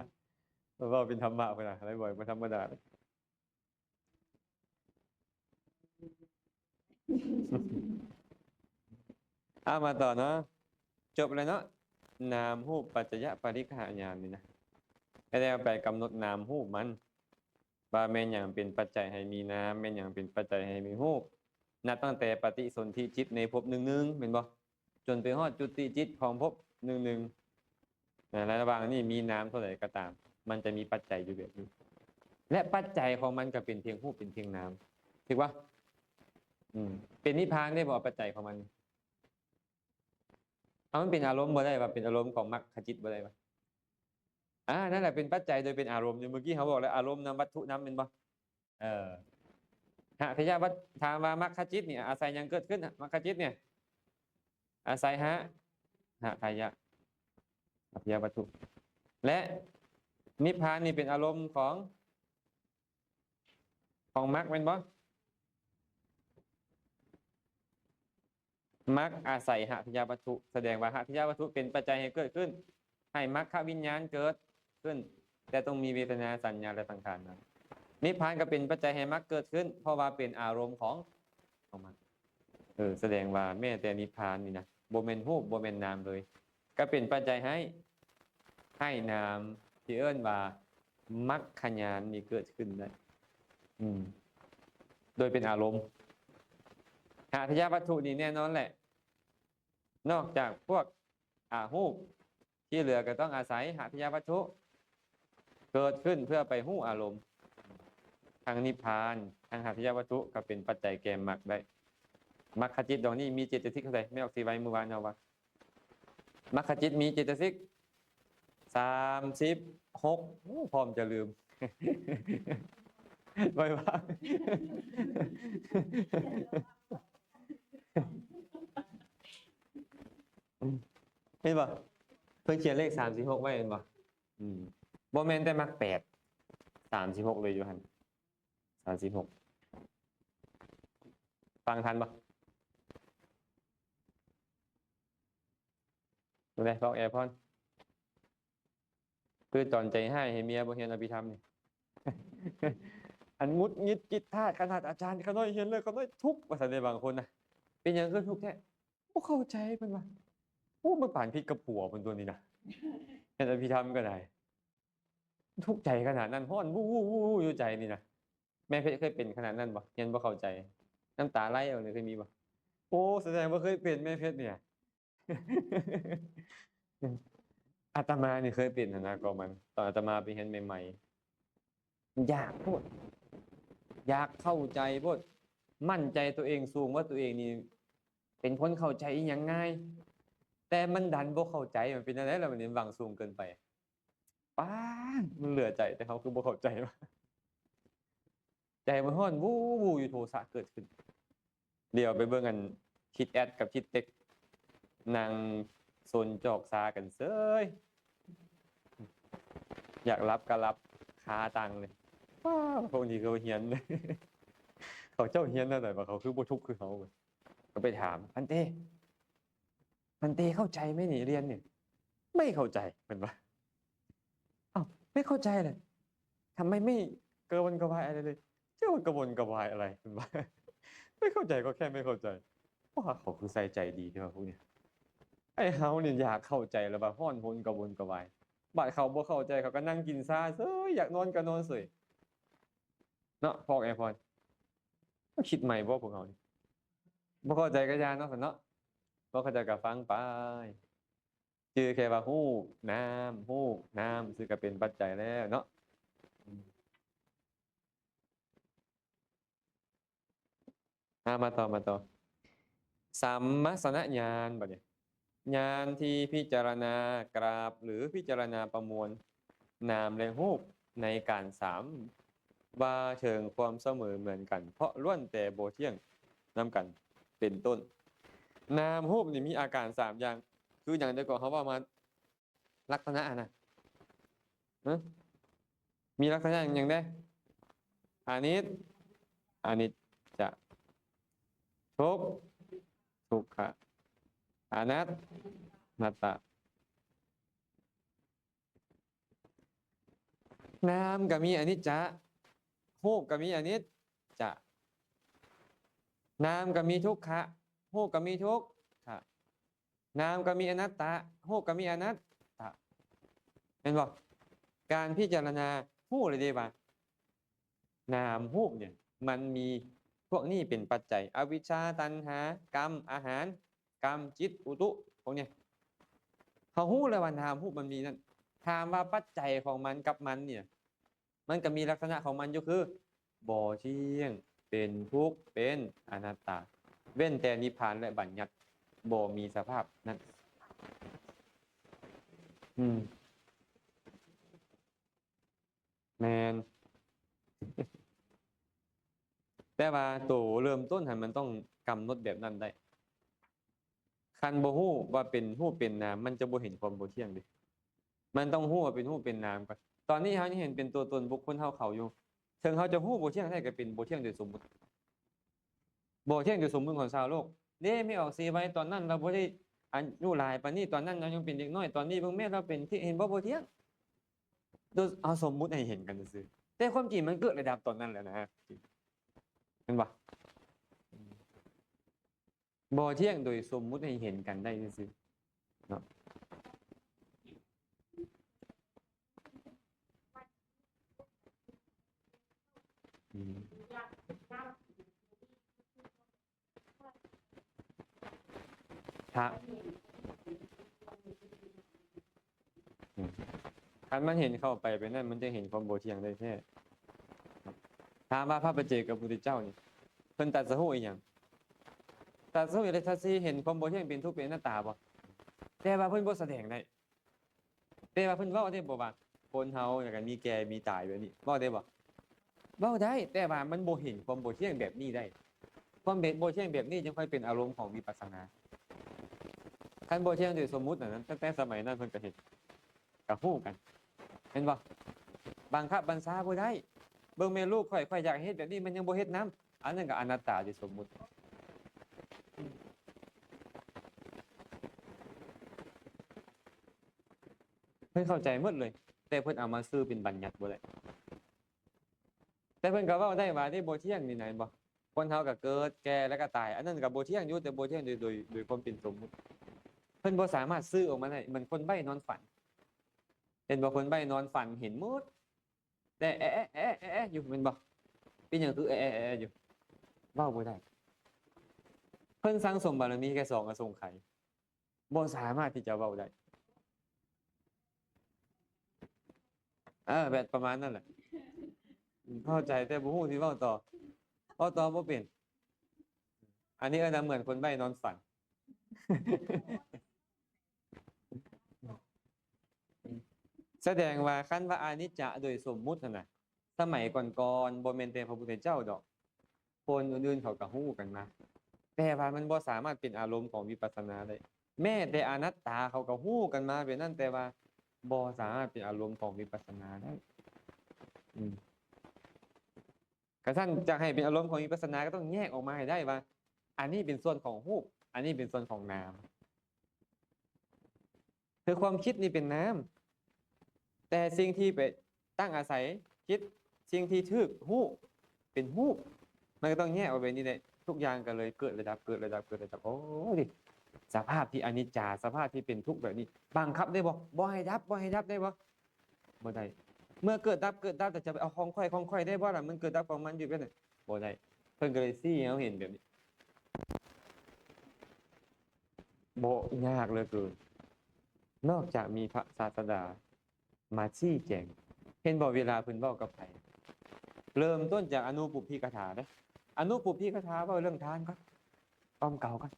เพราะว่าเป็นธรรมะพุ่นน่ะอะไรบ่อยบ่ธรรมดามาต่อเนาะจบเลยเนาะนามรูปปัจจยปริฆาญาณนี่นะให้ได้ไปกำหนดนามรูปมันว่าแม่นอย่างเป็นปัจจัยให้มีนามแม่นอย่างเป็นปัจจัยให้มีรูปนับตั้งแต่ปฏิสนธิจิตในภพ1เป็นบ่จนไปฮอดจุติจิตของภพ1และระหว่างนี้มีนามเท่าไหร่ก็ตามมันจะมีปัจจัยอยู่แบบนี้และปัจจัยของมันก็เป็นเพียงรูปเป็นเพียงนามถูกป่ะเป็นนิพพานได้บ่ปัจจัยของมันมันเป็นอารมณ์บ่ได้ว่าเป็นอารมณ์ของมรรคจิตบ่ได้ป่ะนั่นแหละเป็นปัจจัยโดยเป็นอารมณ์เมื่อกี้เขาบอกแล้วอารมณ์นำวัตถุนำเป็นบ่หะพยาวัตถามว่ามรรคจิตเนี่ยอาศัยยังเกิดขึ้นมรรคจิตเนี่ยอาศัยหะพยาวัตถุและนิพพานนี่เป็นอารมณ์ของมรรคเป็นบ่มรรคอาศัยหะพยาวัตถุแสดงว่าหะพยาวัตถุเป็นปัจจัยให้เกิดขึ้นให้มรรควิญญาณเกิดขึ้นแต่ต้องมีเวทนาสัญญาและสังขารนะนิพพานก็เป็นปัจจัยให้มรรคเกิดขึ้นเพราะว่าเป็นอารมณ์ของมรรค แสดงว่าแม้แต่นิพพานนี่นะบ่แม่นรูปบ่แม่นนามเลย ก็เป็นปัจจัยให้นามที่เอิ้นว่ามรรคญาณนี่เกิดขึ้นได้โดยเป็นอารมณ์หาทยวัตถุนี่แน่นอนแหละ นอกจากพวกรูปที่เหลือก็ต้องอาศัยหาทยวัตถุเกิดขึ้นเพื่อไปหู้อารมณ์ทางนิพพานทางหาทยวัตถุก็เป็นปัจจัยแก่มรรคได้มรรคจิตดวงนี้มีเจตสิกเท่าไหร่ไม่ออกสีไว้เมื่อวานเอาว่ามรรคจิตมีเจตสิก36พร้อมจะลืมไว้ว่าเห็นป่ะเพิ่งเขียนเลข36ไว้เห็นป่ะบ่แม่นแต่มรรค8 36เลยอยู่หั่น36ฟังทันป่ะดูได้บอกแอร์พอนคือตอนใจให้เมียบ่เห็นอภิธรรมนี่ อันงุดงิดจิตท่าขนาดอาจารย์เขาน้อยเห็นเลยเขาน้อยทุกข์ว่าซั่นได้บางคนน่ะเป็นหยังคือทุกข์แท้บ่เข้าใจเพิ่นว่ามันป่านผิดกับผัวเพิ่นตัวนี้น่ะเฮ็ดอภิธรรมก็ได้ทุกข์ใจขนาดนั้นร้อนวู้ๆๆอยู่ใจนี่น่ะแม่เพชรเคยเป็นขนาดนั้นบ่เรียนบ่เข้าใจน้ำตาไหลออกเลยเคยมีบ่โอ้แสดงว่าเคยเป็นแม่เพชรเนี่ยอาตมานี่เคยเป็นนะก็มันตอนอาตมาไปเรียนใหม่ๆยากโพดอยากเข้าใจโพดมั่นใจตัวเองสูงว่าตัวเองนี่เป็นคนเข้าใจอีหยังง่ายแต่มันดันบ่เข้าใจมันเป็นจังได๋ล่ะมันนี่หวังสูงเกินไปป๊านมันเหลือใจแต่เขาคือบ่เข้าใจว่าใจมันร้อนวู้ๆอยู่โทสะเกิดขึ้นเดี๋ยวไปเบิ่งอันคิดแอดกับคิดเต็กนั่งซนจอกซากันเซ้ยอยากรับก็รับคาตังเลยว้าวพวกนี้เขาเฮียนเลย เขาเจ้าเฮียนนั่นแหละว่าเขาคือบ่ทุกข์คือเขาก็ไปถามพันเตเข้าใจไหมนี่เรียนเนี่ยไม่เข้าใจมันว่าอ้าวไม่เข้าใจเลยทำไมไม่กระวนกระวายอะไรเลยเจ้ากระวนกระวายอะไรมันว่าไม่เข้าใจก็แค่ไม่เข้าใจว่าเขาคือใส่ใจดีที่ว่าพวกนี้ไอ้เฮาเนี่ยอยากเข้าใจแล้วว่าฮ้อนฮนกระวนกระวายบาดเขาบ่เข้าใจเขาก็นั่งกินซาเซ้ยอยากนอนก็นอนเสยเนาะพอกแอร์พอร์ตก็คิดใหม่บ่พวกเขานี่บ่เข้าใจก็ยาเนาะซั่นเนาะบ่เข้าใจก็ฟังไปชื่อแค่ว่าฮู้น้ำซึ่งก็เป็นปัจจัยแล้วเนาะมาต่อสัมมัสสนญาณบัดนี้ญาณที่พิจารณากราบหรือพิจารณาประมวลนามและรูปในการว่าเชิงความเสมอเหมือนกันเพราะล้วนแต่บ่เที่ยงนำกันเป็นต้นนามรูปนี่มีอาการ3อย่างคืออย่างเดียวก็เขาว่ามาลักษณะนะมีลักษณะอย่างได้อานิจจะทุกขะอนัตตะนามก็มีอนิจจะรูปก็มีอนิจจะนามก็มีทุกขะรูปก็มีทุกขะนามก็มีอนัตตะรูปก็มีอนัตตะเห็นบ่การพิจารณารูปเลยดีป่ะนามรูปเนี่ยมันมีพวกนี้เป็นปัจจัยอวิชชาตัณหากรรมอาหารกรรมจิตอุตุพวกเนี้ยเขาฮู้เลยว่านามรูปมันมีนั่นถามว่าปัจจัยของมันกับมันเนี่ยมันก็มีลักษณะของมันอยู่คือบ่เที่ยงเป็นทุกข์เป็นอนัตตาเว้นแต่นิพพานและบัญญัติบ่มีสภาพนั้นแมน แต่ว่าตัวเริ่มต้นมันต้องกำหนดแบบนั้นได้คันบ่ฮู้ว่าเป็นรูปเป็นนามมันจะบ่เห็นความบ่เที่ยงเด้มันต้องฮู้ว่าเป็นรูปเป็นนามก่อนตอนนี้เฮายังเห็นเป็นตัวตนบุคคลเฮาเขาอยู่ถึงเฮาจะฮู้บ่เที่ยงได้ก็เป็นบ่เที่ยงโดยสมมุติบ่เที่ยงโดยสมมุติของชาวโลกเด้ไม่ออกสีไว้ตอนนั้นเราบ่ได้อายุหลายปานนี้ตอนนั้นเรายังเป็นเด็กน้อยตอนนี้เบิ่งแม่เราเป็นที่เห็นบ่เที่ยงโดยเอาสมมุติให้เห็นกันซื่อแต่ความจริงมันเกิดระดับตอนนั้นแล้วนะเห็นบ่ บ่เที่ยงโดยสมมุติให้เห็นกันได้ซื่อๆเนาะอืมถ้าอืมคันมันเห็นเข้าไปนั่นมันจะเห็นความบ่เที่ยงได้แท้ถามว่าพระปัจเจกกับพระพุทธเจ้านี่เพิ่นตรัสรู้อีหยังตรัสรู้อยู่ในทัศนีเห็นความบ่เที่ยงเป็นทุกข์เป็นอนัตตาบ่แต่ว่าเพิ่นบ่แสดงได้แต่ว่าเพิ่นเว้าได้บ่ว่าคนเฮาแล้วก็มีแก่มีตายแบบนี้เว้าได้บ่เว้าได้แต่ว่ามันบ่เห็นความบ่เที่ยงแบบนี้ได้ความบ่เที่ยงแบบนี้จึงค่อยเป็นอารมณ์ของวิปัสสนาคันบ่เที่ยงโดยสมมุตินั้นตั้งแต่สมัยนั้นเพิ่นก็เห็นก็ฮู้กันเห็นบ่บังคับบัญชาบ่ได้เบิ่งแม่ลูกข่อยอยากเฮ็ดแบบนี้มันยังบ่เฮ็ดนำอันนั้นก็อนัตตาโดยสมมุติเพิ่นเข้าใจหมดเลยแต่เพิ่นเอามาซื้อเป็นบัญญัติบ่ได้แต่เพิ่นก็เว้าได้ว่าที่บ่เที่ยงนี่นะเห็นบ่คนเฮาก็เกิดแก่แล้วก็ตายอันนั้นก็บ่เที่ยงอยู่แต่บ่เที่ยงโดยความเป็นสมมุติเพิ่นบ่สามารถซื้อออกมาได้เหมือนคนใบ้นอนฝันเห็นบ่คนใบ้นอนฝันเห็นหมดแต่อยู่แม่นบ่เป็นหยังคืออยู่เว้าบ่ได้เพิ่นสั่งสมบารมีแค่2อสงไขยบ่สามารถที่จะเว้าได้แบบประมาณนั้นแหละเข้าใจแต่บ่ฮู้สิเว้าต่อเว้าต่อบ่เป็นอันนี้เหมือนคนใบ้นอนฝัน แสดงว่าคันว่าอานิจจะโดยสมมุตินั่นน่ะสมัยก่อนๆบ่แม่นแต่พระพุทธเจ้าดอกคนอื่นๆเขาก็ฮู้กันมาแต่ว่ามันบ่สามารถเป็นอารมณ์ของวิปัสสนาได้แม้แต่อนัตตาเขาก็ฮู้กันมาแบบนั้นแต่ว่าบ่สามารถเป็นอารมณ์ของวิปัสสนาได้อืมกระทั่งจะให้เป็นอารมณ์ของวิปัสสนาก็ต้องแยกออกมาให้ได้ว่าอันนี้เป็นส่วนของรูปอันนี้เป็นส่วนของนามคือความคิดนี่เป็นนามแต่สิ่งที่ไปตั้งอาศัยคิดสิ่งที่ทึกฮู้เป็นฮู้มันก็ต้องแยกออกไปนี่แหละทุกอย่างก็เลยเกิดระดับโอ้ดิสภาพที่อนิจจาสภาพที่เป็นทุกข์แบบนี้บังคับได้บ่ให้ดับได้บ่ได้เมื่อเกิดดับแต่จะไปเอาของค่อยได้บ่ล่ะมันเกิดดับของมันอยู่แบบนั้นบ่ได้เพิ่นก็เลยซี่ให้เราเห็นแบบนี้บ่ยากเหลือเกินนอกจากมีพระศาสดามาชี้แจงเห็นบ่เวลาเพิ่นเว้ากับไผเริ่มต้นจากอนุปุพพิกถาเด้ออนุปุพพิกถาเว้าเรื่องทานก่อนอ้อมเก่าก่อน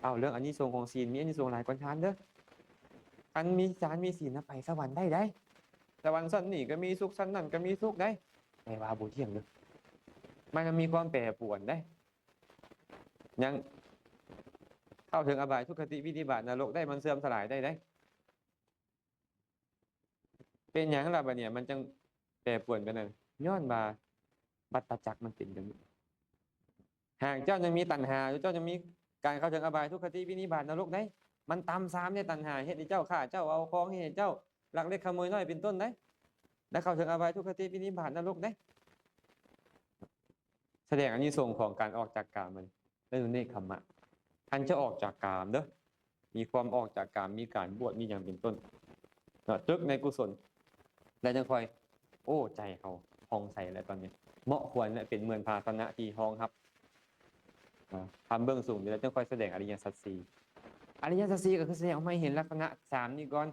เอาเรื่องอานิสงส์ของศีลมีอานิสงส์หลายกว่าทานเด้อคันมีทานมีศีลนะไปสวรรค์ได้สวรรค์ชั้นนี้ก็มีสุขชั้นนั้นก็มีสุขได้แต่ว่าบ่เที่ยงเด้อมันมีความแปรปรวนได้ยังเข้าถึงอบายทุกขติวินิบาตนรกได้มันเสื่อมสลายได้เป็นหยังล่ะบัดเนี่ยมันจังแปรปรวนไปนั่นย้อนว่าวัฏจักรมันเป็นแบบนี้หากเจ้ายังมีตัณหาหรือเจ้ายังมีการเข้าถึงอบายทุกขติวินิบาตนรกได้มันตามซ้ำในตัณหาเฮ็ดให้เจ้าฆ่าเจ้าเอาของให้เจ้าลักเล็กขโมยน้อยเป็นต้นได้และเข้าถึงอบายทุกขติวินิบาตนรกได้แสดงอานิสงส์ของการออกจากกามมันได้ดูเนคขมะท่านจะออกจากกามเด้อมีความออกจากกามมีการบวชมีอย่างเป็นต้นตึกในกุศลและจังคอยโอ้ใจเขาพองใสแล้วตอนนี้เหมาะควรและเป็นเหมือนภาชนะที่ห้องครับทำเบื้องสูงแล้วจังคอยแสดงอริยสัจสี่อริยสัจสี่ก็คือแสดงออกมาเห็นลักษณะ3นี่ก่อน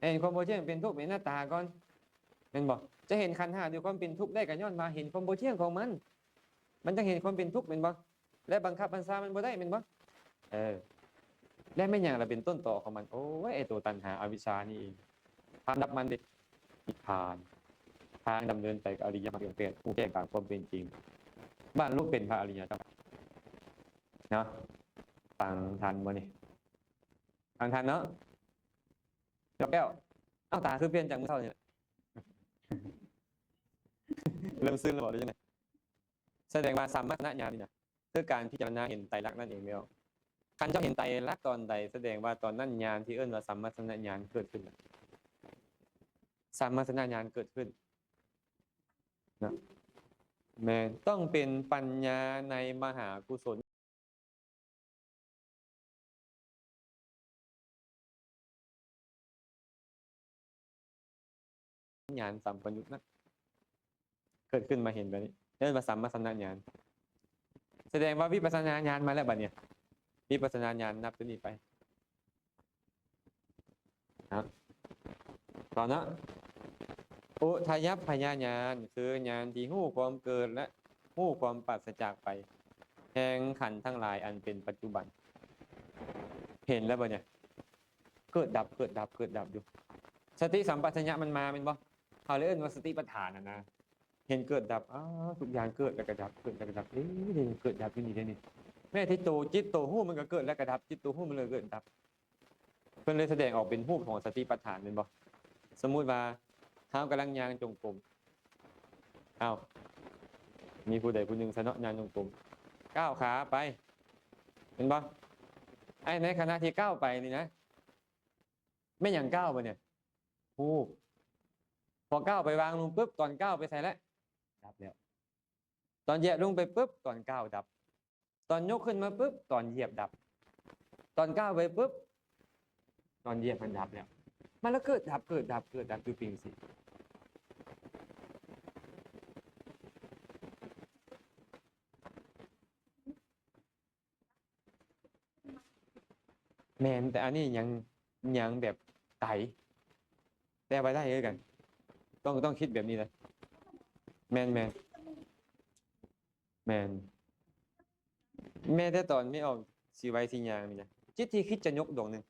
เห็นความโบเที่ยงเป็นทุกข์เป็นหน้าตาก่อนเป็นบอกจะเห็นขันธ์5ด้วยความเป็นทุกข์ได้ก็ย้อนมาเห็นความโบเที่ยงของมันจะเห็นความเป็นทุกข์เป็นบ่และบังคับบัญชามันบ่ได้เป็นบ่และไม่อย่างเราเป็นต้นต่อของมันโอ้ยไอตัวตัณหาอวิชชานี่เองความดับมันเด็กนิพพานทางดำเนินไปกับอริยมรรคเป็นผู้แก้ต่างความเป็นจริงบ้านลูกเป็นพระอริยเจ้าเนาะฟังทันบ่นี่ฟังทันเนาะจบแก้วเอ้าตาคือเปลี่ยนจากเมื่อเช้าเนี่ยเริ่มซึ้งแล้วบอกได้ยังไงแสดงว่าสัมมาสัญญาณนี่นะคือการพิจารณาเห็นไตรลักษณ์นั่นเองแล้วคันเจ้าเห็นไตรลักษณ์ตอนใดแสดงว่าตอนนั้นญาณที่เอิ้นว่าสัมมาสัญญาณเกิดขึ้นสัมมาสัญญาณเกิดขึ้นนะแม้ต้องเป็นปัญญาในมหากุศล ญาณสัมปยุตนะเกิดขึ้นมาเห็นแบบนี้เรียกว่าสัมมาสัญญญาณแสดงว่าวิปัสสนาญาณมาแล้วบัดเนี่ยวิปัสสนาญาณนับตัวนี้ไปครับต่อเนาะอุทยัพพยญาณคือญาณที่ฮู้ความเกิดและฮู้ความปราศจากไปแห่งขันธ์ทั้งหลายอันเป็นปัจจุบันเห็นแล้วบัดเนี่ยเกิดดับเกิดดับเกิดดับอยู่สติสัมปชัญญะมันมาเป็นบ่เขาเลยเอิ้นว่าสติปัฏฐานนะเห็นเกิดดับทุกอย่างเกิดแล้วก็ดับเกิดแล้วก็ดับนี่เกิดดับอยู่นี่เด้นี่แม้ที่โตจิตโตหู้มันก็เกิดแล้วก็ดับจิตโตหู้มันเลยเกิดดับเพิ่นเลยแสดงออกเป็นรูปของสติปัฏฐานเป็นบ่สมมุติว่าเท้ากำลังย่างจงกรมมีผู้ใดผู้หนึ่งสนย่างจงกรมก้าวขาไปเห็นบ่ไอ้ในขณะที่ก้าวไปนี่นะไม่อย่างก้าวไปเนี่ยฮู้พอก้าวไปวางลงปุ๊บตอนก้าวไปใส่แล้วดับแล้วตอนเหยียบลงไปปุ๊บตอนก้าวดับตอนยกขึ้นมาปุ๊บตอนเหยียบดับตอนก้าวไปปุ๊บตอนเหยียบมันดับแล้วมันแล้วเกิดดับเกิดดับเกิดดับอยู่ปิงสิแมนแต่อันนี้ยังแบบไตแต่ไปได้เลยกันต้องคิดแบบนี้เลยแมนแม่แต่ตอนไม่ออกสีไว้สียางนี่นะจิตที่คิดจะยกดวงหนึ่ง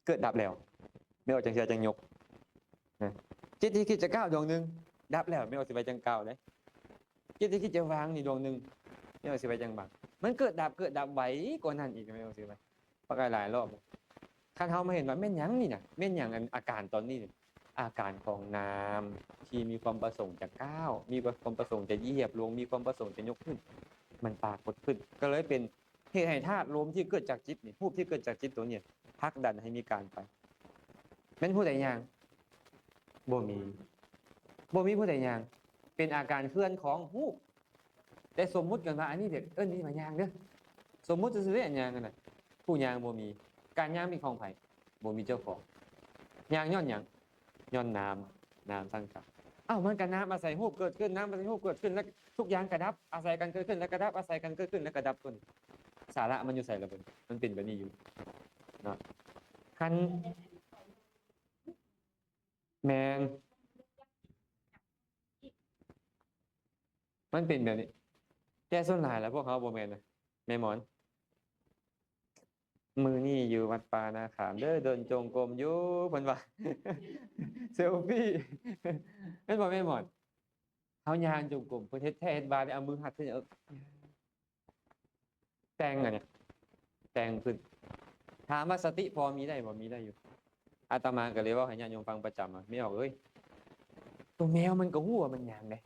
เกิดดับแล้วไม่ออกจังเสียจังยกนะจิตที่คิดจะก้าวดวงหนึ่งดับแล้วไม่ออกสีไว้จังก้าวเลยจิตที่คิดจะวางนี่ดวงหนึ่งไม่ออกสีไว้จังบางมันเกิดดับไว้กว่านั้นอีกไม่ออกสีไว้ประการหลายรอบข้าเท้ามาเห็นว่าแม่นยังนี่นะแม่นยังอาการตอนนี้อาการของนามที่มีความประสงค์จะก้าวมีความประสงค์จะเหยียบลงมีความประสงค์จะยกขึ้นมันปรากฏขึ้นก็เลยเป็นเหตุให้ธาตุลมที่เกิดจากจิตนี่รูปที่เกิดจากจิตตัวเนี่ยพักดันให้มีการไปเป็นผู้ใดอย่างบ่มีผู้ใดอย่างเป็นอาการเคลื่อนของรูปแต่สมมุติกันว่าอันนี้เด็กนี่มาอย่างเด้อสมมุติจะซื้ออันอย่างกันน่ะผู้อย่างบ่มีการย่างเป็นของไผ่บ่มีเจ้าของย่างย้อนหยังย้อนน้ำสร้างกับมันกับน้ำอาศัยรูปเกิดขึ้นน้ำอาศัยรูปเกิดขึ้นแล้วทุกอย่างกระดับอาศัยกันเกิดขึ้นแล้วกระดับอาศัยกันเกิดขึ้นแล้วกระดับต้นสาระมันอยู่ใส่ระเบิดมันเป็นแบบนี้อยู่เนาะคันแมนมันเป็นแบบนี้แต่ส่วนหลายแล้วพวกเขาบ่แมนนะแม่หมอนมือนี่อยู่วัดป่านาขามเดินจงกรมอยู่เพิ่นว่า เซลฟี่แม่นบ่แม่หมอนเฮายางจงกรมเพิ่นเฮ็ดแท้เฮ็ดบาดเอามือหัดขึ้นแต่งเนี่ยแต่งขึ้นถามว่าสติพอมีได้บ่มีได้อยู่อาตมาก็เลยว่าให้ญาติโยมฟังประจำไม่ออกตัวแมวมันก็ฮู้ว่ามันหยังเด้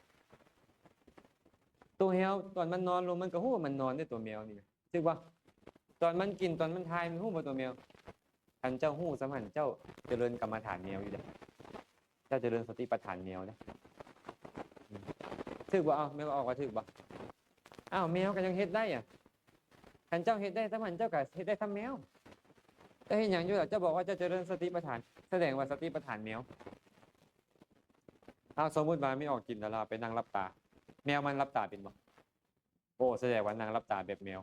ตัวแมวตอนมันนอนลงมันก็ฮู้ว่ามันนอนได้ตัวแมวนี่สึกว่าตอนมันกินตอนมันทายมันฮู้บ่ตัวแมวคันเจ้าฮู้สำหันเจ้าเจริญกรรมฐานแมวอยู่เด้เจ้าเจริญสติปัฏฐานแมวเด้สึกบ่แม่ว่าออกว่าสึกบ่แมวก็ยังเฮ็ดได้คันเจ้าเฮ็ดได้สำหันเจ้าก็เฮ็ดได้ทำแมวแต่เห็นอย่างอยู่ล่ะเจ้าบอกว่าเจ้าเจริญสติปัฏฐานแสดงว่าสติปัฏฐานแมวสมมุติว่าไม่ออกกินแล้วเราไปนั่งรับตาแมวมันรับตาเป็นบ่แสดงว่านั่งรับตาแบบแมว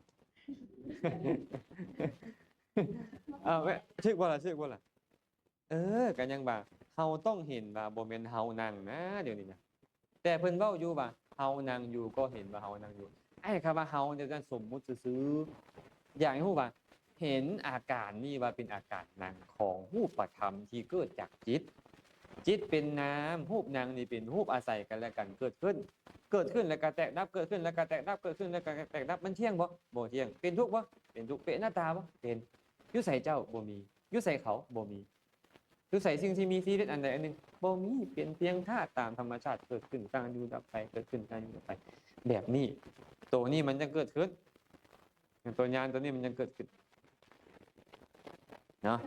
ชื่อว่าล่ะกันยังบ่าเฮาต้องเห็นว่าบ่แม่นเฮานั่งนะเดี๋ยวนี้นะแต่เพิ่นเว้าอยู่ว่าเฮานั่งอยู่ก็เห็นว่าเฮานั่งอยู่ไอ้คำว่าเฮาเนี่ยกันสมมุติซื่อๆอย่างฮู้ว่าเห็นอาการนี่ว่าเป็นอาการนั่งของรูปธรรมที่เกิดจากจิตเป็นน้ำรูปนางนี่เป็นรูปอาศัยกันและกันเกิดขึ้นแล้วก็แตกดับเกิดขึ้นแล้วก็แตกดับเกิดขึ้นแล้วก็แตกดับมันเที่ยงบ่เที่ยงเป็นทุกข์บ่เป็นทุกข์เป็นหน้าตาบ่เป็นอยู่ใส่เจ้าบ่มีอยู่ใส่เขาบ่มีอยู่ใส่สิ่งที่มีชีวิตอันใดอันหนึ่งบ่มีเป็นเพียงธาตุตามธรรมชาติเกิดขึ้นตั้งอยู่ดับไปเกิดขึ้นตั้งอยู่ดับไปแบบนี้ตัวนี้มันจะเกิดขึ้นตัวญาณตัวนี้มันจะเกิดขึ้นเนาะ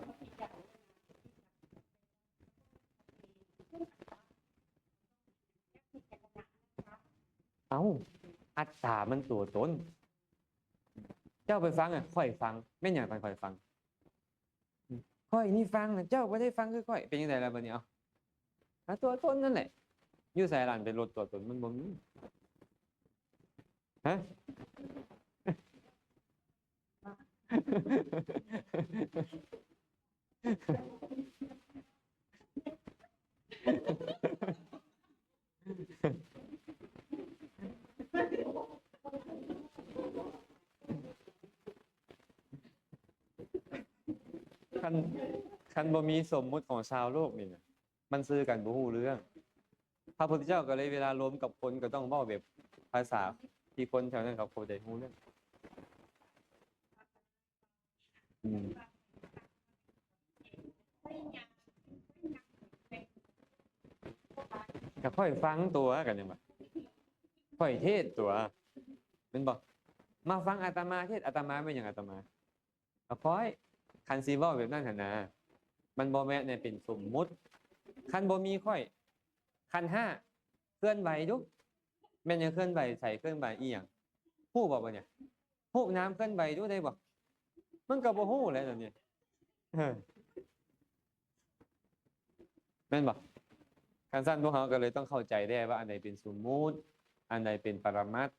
อัตตามันตัวตนเจ้าไปฟังค่อยฟังไม่อย่างค่อยฟังค่อยนี่ฟังเจ้าไม่ได้ฟังคือค่อยเป็นยังไงล่ะบัดนี้ หาตัวตนนั่นแหละอยู่ใส่หลานเป็นรถตัวตนมันบ่มีฮะ คันคันบ่มีสมมุติของชาวโลกนี่นะมันซื้อกันบ่ฮู้เรื่องพระพุทธเจ้าก็เลยเวลาล้มกับคนก็ต้องเว้าแบบภาษาที่คนแถวนั้นเขาเข้าใจฮู้เรื่องอืมก็ค่อยฟังตัวกันยังบ่ค่อยเทศตัวเป็นบ่มาฟังอาตมาเทศอาตมาไม่อย่างอาตมาก็ค่อยคันสิเว้าแบบนั้นหั่นนะมันบ่แม่นเนี่ยเป็นสมมุติคันบ่มีค่อยคันห้าเคลื่อนไหวดุแม่นยังเคลื่อนไหวใส่เคลื่อนไหวอีหยังฮู้บ่เนี่ยฮู้น้ำเคลื่อนไหวดูได้บ่มันก็บ่ฮู้แหล้วเดี๋ยวนี้เออแม่นบ่การสร้างพวกเขาก็เลยต้องเข้าใจได้ว่าอันใดเป็นสมมุติอันใดเป็นปรมัตถ์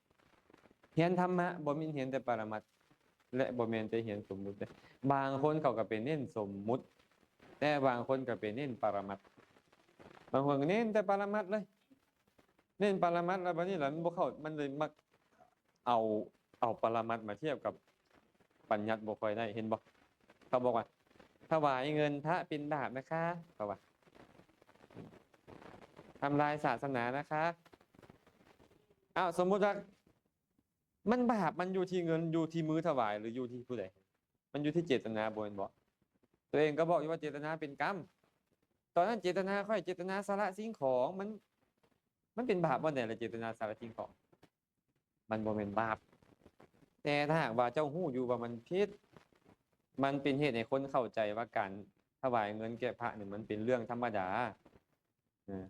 เรียนธรรมะบ่แม่นเรียนแต่ปรมัตถ์และบ่แม่นแต่เรียนสมมุติเด้บางคนเขาก็เป็นเน้นสมมุติแต่บางคนก็เป็นเน้นปรมัตถ์บางคนก็เน้นแต่ปรมัตถ์เลยเน้นปรมัตถ์แล้วบัดนี้ล่ะมันบ่เข้ามันเลยมักเอาปรมัตถ์มาเทียบกับปัญญัติบ่ค่อยได้เห็นบ่เขาบอกว่าถวายเงินพระเป็นบาปนะคะเขาว่าทำลายศาสนานะคะอ้าวสมมุติว่ามันบาปมันอยู่ที่เงินอยู่ที่มือถวายหรืออยู่ที่ผู้ใดมันอยู่ที่เจตนาบ่แม่นบ่ตัวเองก็บอกอยู่ว่าเจตนาเป็นกรรมตอนนั้นเจตนาค่อยเจตนาสละสิ่งของมันเป็นบาปบ่ได้ละเจตนาสละสิ่งของมันบ่แม่นบาปแต่ถ้าหากว่าเจ้าฮู้อยู่ว่ามันผิดมันเป็นเหตุให้คนเข้าใจว่าการถวายเงินแก่พระนี่มันเป็นเรื่องธรรมดา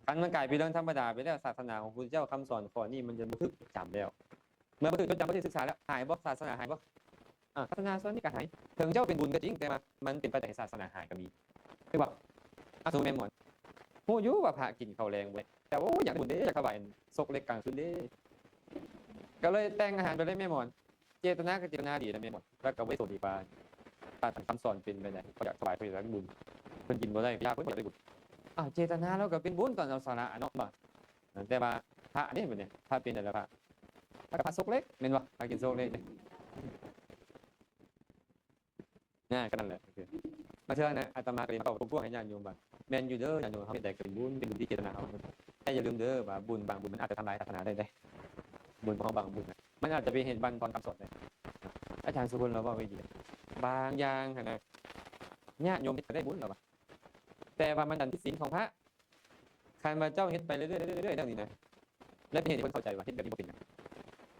คันมันกลายเป็นเรื่องธรรมดาไปแล้วศาสนาของพระพุทธเจ้าคำสอนข้อนี้มันจะบ่ถูกจำแล้วเมื่อบ่ถูกจดจำบ่ได้ศึกษาแล้วหายบ่ศาสนาหายบ่ศาสนาส่วนนี้ก็หายถึงเจ้าเป็นบุญก็จริงแต่ว่ามันเป็นปัจจัยให้ศาสนาหายก็มีคือว่าสมมุติแม่นหมอนฮู้อยู่ว่าพระกินข้าวแรงเว้ยแต่ว่าอยากบุญเด้อยากถวายซกเล็กกลางคืนเด้ก็เลยแต่งอาหารไปเลยแม่หมอนเจตนาก็เจตนาดีนะแม่หมอนแล้วก็ไว้สมดีกว่าถ้าคำสอนเป็นไปได้ก็อยากถวายเพิ่นรักบุญเพิ่นกินบ่ได้ยากเพิ่นบ่ได้บุญเจตนาเราก็เป็นบุญตอนเราสละเนาะบ่แต่ว่าพระนี่บัดนี้พระเป็นแต่ละพระพระซกเล็กแม่นบ่พระกินซกเล็กก็นั่นแหละมาเชื่อนะอาตมาก็เลยมาบอกพวกให้ญาติโยมว่าแม่นอยู่เด้อญาติโยมเฮาเฮ็ดได้ก็เป็นบุญที่เจตนาเฮาแต่อย่าลืมเด้อว่าบุญบางบุญมันอาจจะทำลายศาสนาได้เด้บุญของเฮาบางบุญมันอาจจะไปเห็นบั่นทอนคำสอนได้อาจารย์สุพลเราว่าไว้ดีบางอย่างหั่นน่ะญาติโยมเฮ็ดก็ได้บุญแล้วว่าแต่ว่ามันดันที่ศีลของพระคันว่าเจ้าเฮ็ดไปเรื่อยๆเรื่อยๆดังนี้นะและเป็นเหตุให้คนเข้าใจว่าเฮ็ดแบบนี้บ่เป็นหยัง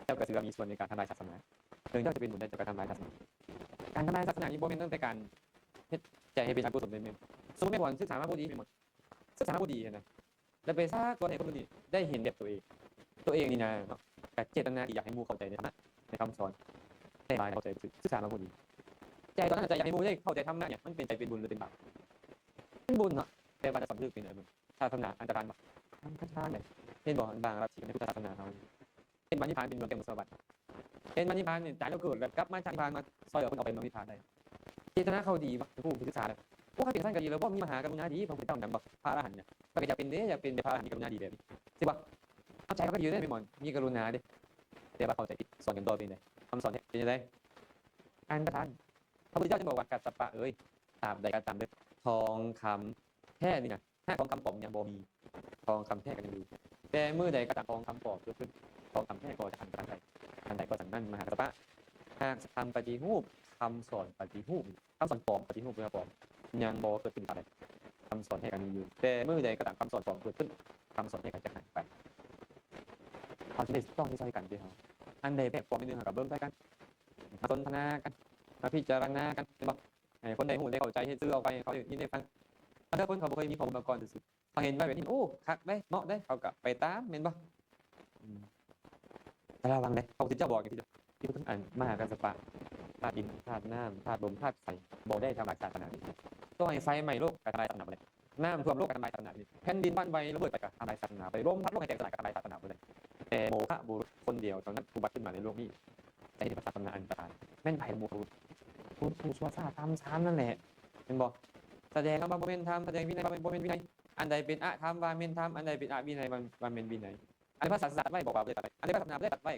เจ้าก็สิว่ามีส่วนในการทำลายศาสนาถึงเจ้าจะเป็นบุญได้เจ้าก็ทำลายศาสนาการทำลายศาสนานี่บ่แม่นตั้งแต่การเฮ็ดใจให้เป็นอกุศลเลยแม่นสมมุติแม่บ่อนศึกษามาบ่ดีแม่นบ่ศึกษามาบ่ดีนะแล้วไปสร้างตัวให้คนอื่นนี่ได้เห็นแบบตัวเองนี่นะเนาะแต่เจตนาที่อยากให้หมู่เข้าใจในธรรมะในคำสอนแต่บายเข้าใจศึกษามาบ่ดีใจตอนนั้นใจอยากให้หมู่ได้เข้าใจธรรมะเนี่ยมันเป็นใจเป็นบุญหรือเป็นบาปเป็นบุญเนาะแต่ว่าจะสำนึกเป็นอะไรศาสนาอันตรายบ่อันตรายเลยเห็นบ่บางลัทธิในพุทธศาสนาเฮาเห็นบัณฑิพานเป็นเมืองแห่งสวัสดิ์เห็นบัณฑิพานนี่ตายแล้วเกิดแล้วกลับมาจากนิพพานมาซอยเอาคนออกไปเมืองนิพพานได้เจตนาเขาดีบ่ผู้ศึกษาแล้วพวกเขาเป็นท่านก็ดีแล้วบ่มีมหากรุณาดีพระพุทธเจ้านำบ่พระอรหันต์เนี่ยก็อยากเป็นเด้อยากเป็นพระอรหันต์มีกรุณาดีแบบนี้สิบ่เอาใจเขาก็ดีได้ไม่หมอนมีกรุณาเด้แต่ว่าเข้าใจผิดสอนกันต่อเป็นไดคำสอนเนี่ยเป็นจังไดอันตรายพระพุทธเจ้าจึงบอกว่ากัสสปะเอ้ยตามใดก็ตามเด้อทองคำแท้นี่นะถ้าทองคำปลอมยังบ่มีทองคำแท้ก็ยังอยู่แต่มื้อใดก็ตามทองคำปลอมเกิดขึ้นทองคำแท้ก็จะอันตรายอันใดก็สั่งนั้นมหากัสสปะหากทำปฏิรูปคำสอนปฏิรูปคำสอนปลอมปฏิรูปเพื่อปลอมยังบ่เกิดขึ้นอะไรคำสอนให้กันอยู่แต่มื้อใดก็ตามคำสอนปลอมเกิดขึ้นคำสอนให้กันจะหายไปเขาจะได้ต้องที่ใช้กันเดียวอันใดแบบปลอมนิดนึงกับเบิ้งใช้กันมาสนทนากันมาพิจารณากันเห็นบ่ให้คนใดหูได้เข้าใจให้ซื้อเอาไปเขายินได้ฟังถ้าคนเขาบ่เคยมีข้อมูลมาก่อนสุดเขาเห็นว่าแบบนี้โอ้คักได้เหมาะได้เขาก็ไปตามเห็นบ่แต่ระวังเด้เขาสิจะบอกอย่างที่เพิ่นอ่านมหากัสสปะธาตุดินธาตุน้ำธาตุลมธาตุไฟบ่ได้ทำลายศาสนาต้องให้ไฟไหม้โลกกับทำลายศาสนาบ่ได้ น้ำท่วมโลกกับทำลายศาสนาแผ่นดินบ้านไวระเบิดไปกับทำลายศาสนาไปร่มพัดลมให้แตกสลายกับทำลายศาสนาไปเลยแต่โมฆะบุรุษคนเดียวตอนนั้นอุบัติขึ้นมาในโลกนี้แต่เหตุศาสนาอันตรายแม่นไผ่โมฆะผู้ชั่วซาตามซ้ำนั่นแหละเป็นบอกแสดงว่าบ่เป็นธรรมแสดงวินัยว่าบ่เป็นวินัยอันใดเป็นอะธรรมว่าเป็นธรรมอันใดเป็นอะวินัยว่าเป็นวินัยอันพระศาสนาไว้บอกว่าได้ตัดไว้อันใดพระศาสนาได้ตัดไว้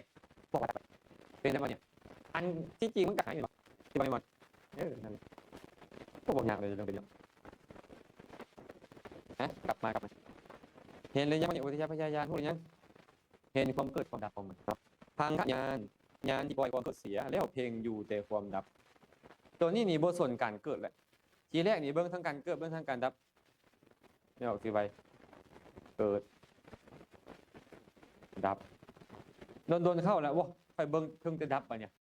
บอกว่าตัดไว้เป็นอะไรเนี่ยอันที่จริงมันก็หายอยู่หรอกที่บ่หมดนั่นแหละพวกบอกยากเลยเรื่องเป็นเรื่องกลับมาเห็นเลยยังอุทยพยายานพูดยังเห็นความเกิดความดับของมันพังขญาณที่ปล่อยความเกิดเสียแล้วเพลงอยู่แต่ความดับตัวนี้นี่บทส่วนการเกิดแหละทีแรกนี่เบื้องทั้งการเกิดเบื้องทั้งการดับไม่ออกทีไวเกิดดับโดนเข้าแล้ววะไปเบื้องเพิ่งจะดับไปเนี่ย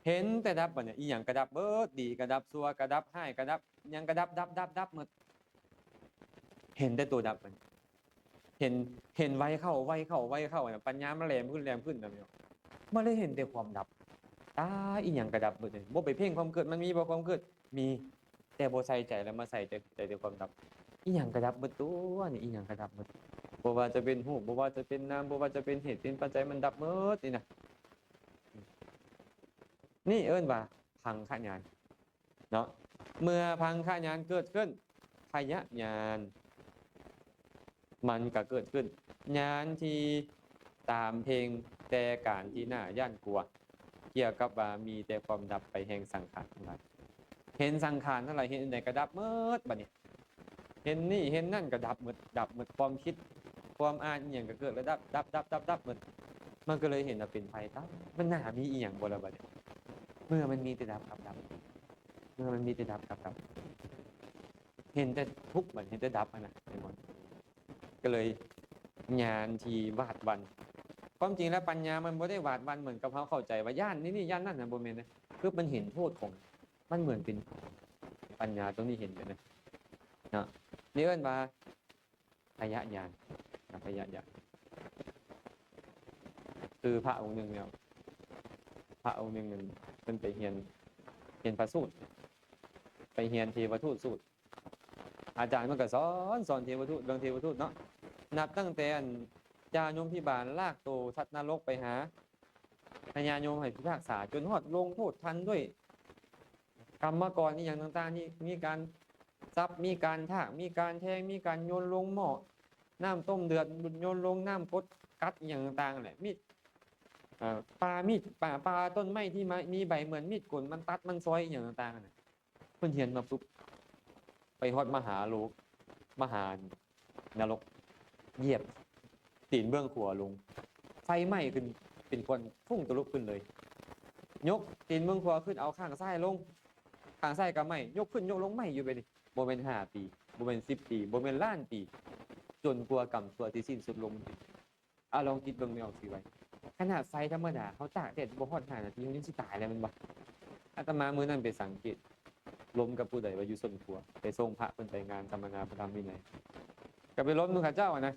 เห็นแต่ดับไปเนี่ยอีหยังกระดับเบิดดีกระดับซัวกระดับให้กระดับยังกระดับดับหมดเห็นแต่ตัวดับมันเห็นไวเข้าเนี่ยปัญญามันแรงขึ้นนะเนี่ยมันเลยเห็นแต่ความดับอีหยังกระดับหมดเลยบ่ไปเพ่งความเกิดมันมีบ่ความเกิดมีแต่บ่ใส่ใจแล้วมาใส่แต่ความดับอีหยังกระดับหมดตัวนี่อีหยังกระดับหมดบ่ว่าจะเป็นรูปบ่ว่าจะเป็นนามบ่ว่าจะเป็นเหตุเป็นปัจจัยมันดับหมดนี่นะนี่เอิ้นว่าพังขญาณเนาะเมื่อพังขญาณเกิดขึ้นขยะญาณมันก็เกิดขึ้นญาณที่ตามเพลงแต่การที่น่าย่านกลัวเกี่ยวกับว่ามีแต่ความดับไปแห่งสังขารทั้งหลายเห็นสังขารทั้งหลายเห็นอันใดก็ดับหมดบัดนี้เห็นนี่เห็นนั่นก็ดับหมดความคิดความอ่านอีหยังก็เกิดแล้วดับหมดมันก็เลยเห็นว่าเป็นไฟตั้งมันน่ามีอีหยังบ่ล่ะบัดนี้เมื่อมันมีแต่ดับกับดับเมื่อมันมีแต่ดับกับดับเห็นแต่ทุกข์มันเห็นแต่ดับนะเห็นบ่ก็เลยญาณที่วาดวันความจริงแล้วปัญญามันบ่ได้วาดวันเหมือนกับเขาเข้าใจว่าย่านนี่ย่านนั่นนะบ่แม่นนะคือมันเห็นโทษของมันเหมือนเป็นปัญญาตรงนี้เห็นเลยนะเนาะนี่เอิ้นว่าพยญาณพยญาณคือพระองค์หนึ่งเนี่ยพระองค์หนึ่งมันไปเรียนพระสูตรไปเรียนเทวทูตสูตรอาจารย์มันก็สอนเทวทูตเรื่องเทวทูตเนาะนับตั้งแต่จาโยมพิบาลลากโตทัดนรกไปหาพญาโยมให้พิพากษาจนฮอดลงโทษทันด้วยกรรมกรนี่อย่างต่างๆนี่มีการซับมีการทากมีการแทงมีการโยนลงหม้อน้ำต้มเดือดโยนลงน้ำกดกัดอย่างต่างๆแหละมีดปลามีดปลาต้นไม้ที่มีใบเหมือนมีดกลมันตัดมันซอยอย่างต่างๆนะเพิ่นเห็นมาปุ๊บไปฮอดมหาานรกเหยียบตีนเบื้องขวาลงไฟไหม้ขึ้นเป็นควันพุ่งตะลุขึ้นเลยยกตีนเบื้องขวาขึ้นเอาข้างซ้ายลงข้างซ้ายก็ไหม้ยกขึ้นยกลงไหม้อยู่ไปดิบ่แม่น5 ปีบ่แม่น10 ปีบ่แม่นล้านปีจนกลัวกรรมชั่วที่สิ้นสุดลงลองคิดเบิ่งไม่ออกสิไว้ขนาดไฟธรรมดาเขาตากแดดบ่ฮอด5 นาทีมันยังสิตายแล้วมันบ่อาตมามื้อนั้นไปสังเกตล้มกับผู้ใดว่าอยู่ส้นครัวไปส่งพระเพิ่นไปงานสัมมนาพระธรรมวินัยก็ไปล้มนู่นข้าเจ้านะ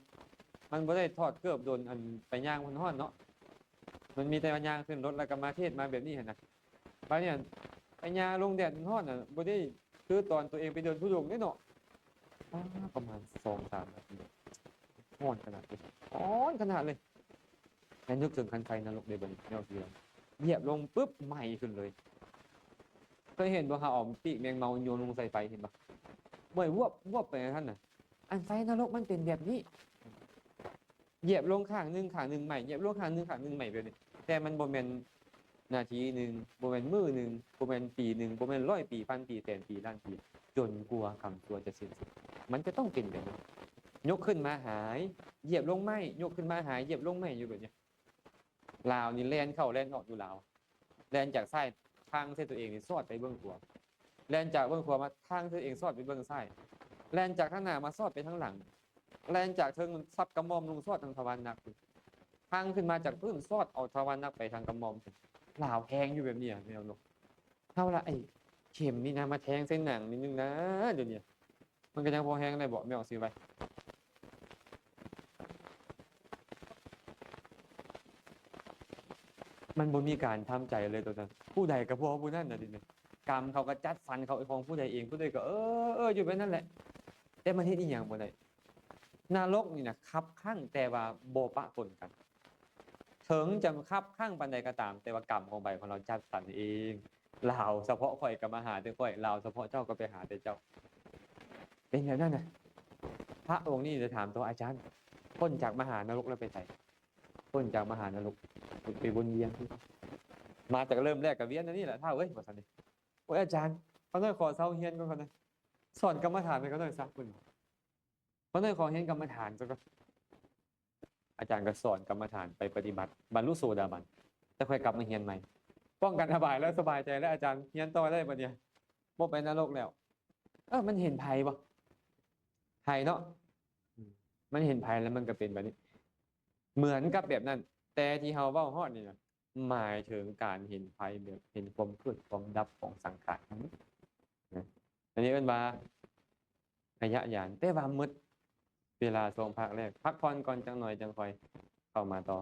มันบ่ได้ทอดเกือบโดนอันไปย่างมันฮ้อนเนาะมันมีแต่ว่าย่างขึ้นรถแล้วก็มาเทศมาแบบนี้หั่นน่ะบาดเนี่ยไปย่างลงแดดมันฮ้อนน่ะบ่ได้คือตอนตัวเองไปเดินทุดงค์เด้เนาะประมาณ2-3นาทีฮ้อนขนาดนี้ร้อนขนาดเลยแล้วนึกถึงคันไฟนรกได้เบิ่งแนวเดียวเหยียบลงปุ๊บไหม้ขึ้นเลยเคยเห็นบ่ฮะอ๋อมปีกแมงเมาโยนลงใส่ไฟเห็นบ่เมื่อยวบไปนะท่านน่ะอันไฟนรกมันเป็นแบบนี้ เหยียบลงข้างหนึ่งใหม่เหยียบลงข้างหนึ่งใหม่แบบนี้แต่มันบ่แม่นนาทีหนึ่งบ่แม่นมื้อหนึ่งบ่แม่นปีหนึ่งบ่แม่น100 ปี 1,000 ปีแสนปีล้านปีจนกว่ากรรมตัวจะสิ้นสุดมันจะต้องเป็นแบบนี้ยกขึ้นมาหายเหยียบลงไหมยกขึ้นมาหายเหยียบลงไหมอยู่แบบนี้ลาวนี่แล่นเข้าแล่นออกอยู่ลาวแล่นจากซ้ายทางเส้นตัวเองนี่สอดไปเบื้องขวาแล่นจากเบื้องขวามาทางตัวเองสอดไปเบื้องซ้ายแล่นจากข้างหน้ามาสอดไปทางหลัง แลนจากเทิงซับกระหม่อมลงซอดทางทวารหนักทางขึ้นมาจากพื้นซอดเอาทวารหนักไปทางกระหม่อมลาวแทงอยู่แบบนี้แนวลงเท่าละไอ้เข็มนี่นะมาแทงเส้นหนังนิดนึงนะเดี๋ยวนี้มันก็ยังพอแห้งได้บอกไม่ออกซื้อไปมันบ่มีการทำใจเลยตัวนั้นผู้ใดกับพวกผู้นั้นนะดิเนี่ยกรรมเขาก็จัดฟันเขาไอ้ของผู้ใดเองผู้ใดก็อยู่แบบนั้นแหละแต่มันเฮ็ดอีหยังบ่ได้ นรกนี่นะคับข้างแต่ว่าโบปะปนกันถึงจะคับข้างปันใดก็ตาม แต่ว่ากรรมของใบของเราจัดสรรเองลาวเฉพาะข่อยก็มาหาแต่ข่อยลาวเฉพาะเจ้าก็ไปหาแต่เจ้าเป็นอย่างนั้นนะพระองค์นี่จะถามตัวอาจารย์พ้นจากมหานรกแล้วไปใส่พ้นจากมหานรกไปวนเวียนมาจากเริ่มแรกกับเวียนนั่นนี่แหละถ้าเว้ยบอกสันนี่โอ้ยอาจารย์เขาต้องขอเซาเฮียนก่อนนะสอนกรรมฐานไปเขาต้องซักคุณเขาเลยขอเห็นกรรมฐานซะก็อาจารย์ก็สอนกรรมฐานไปปฏิบัติบรรลุโสดาบันจะค่อยกลับมาเฮียนใหม่ป้องกันอบายแล้วสบายใจแล้วอาจารย์เฮียนต่อได้ปะเนี่ยบ่ไปนรกแล้วมันเห็นภัยปะภัยเนาะมันเห็นภัยแล้วมันก็เป็นแบบนี้เหมือนกับแบบนั้น แต่ที่เฮาเว้าฮอดนี่นะหมายถึงการเห็นภัยแบบเห็นความเกิดความดับของสังขารอันนี้เป็นว่าระยะยานแต่ว่ามืดเวลาช่วงพักแรกพักผ่อนก่อนจังหน่อยจังค่อยเข้ามาต่อ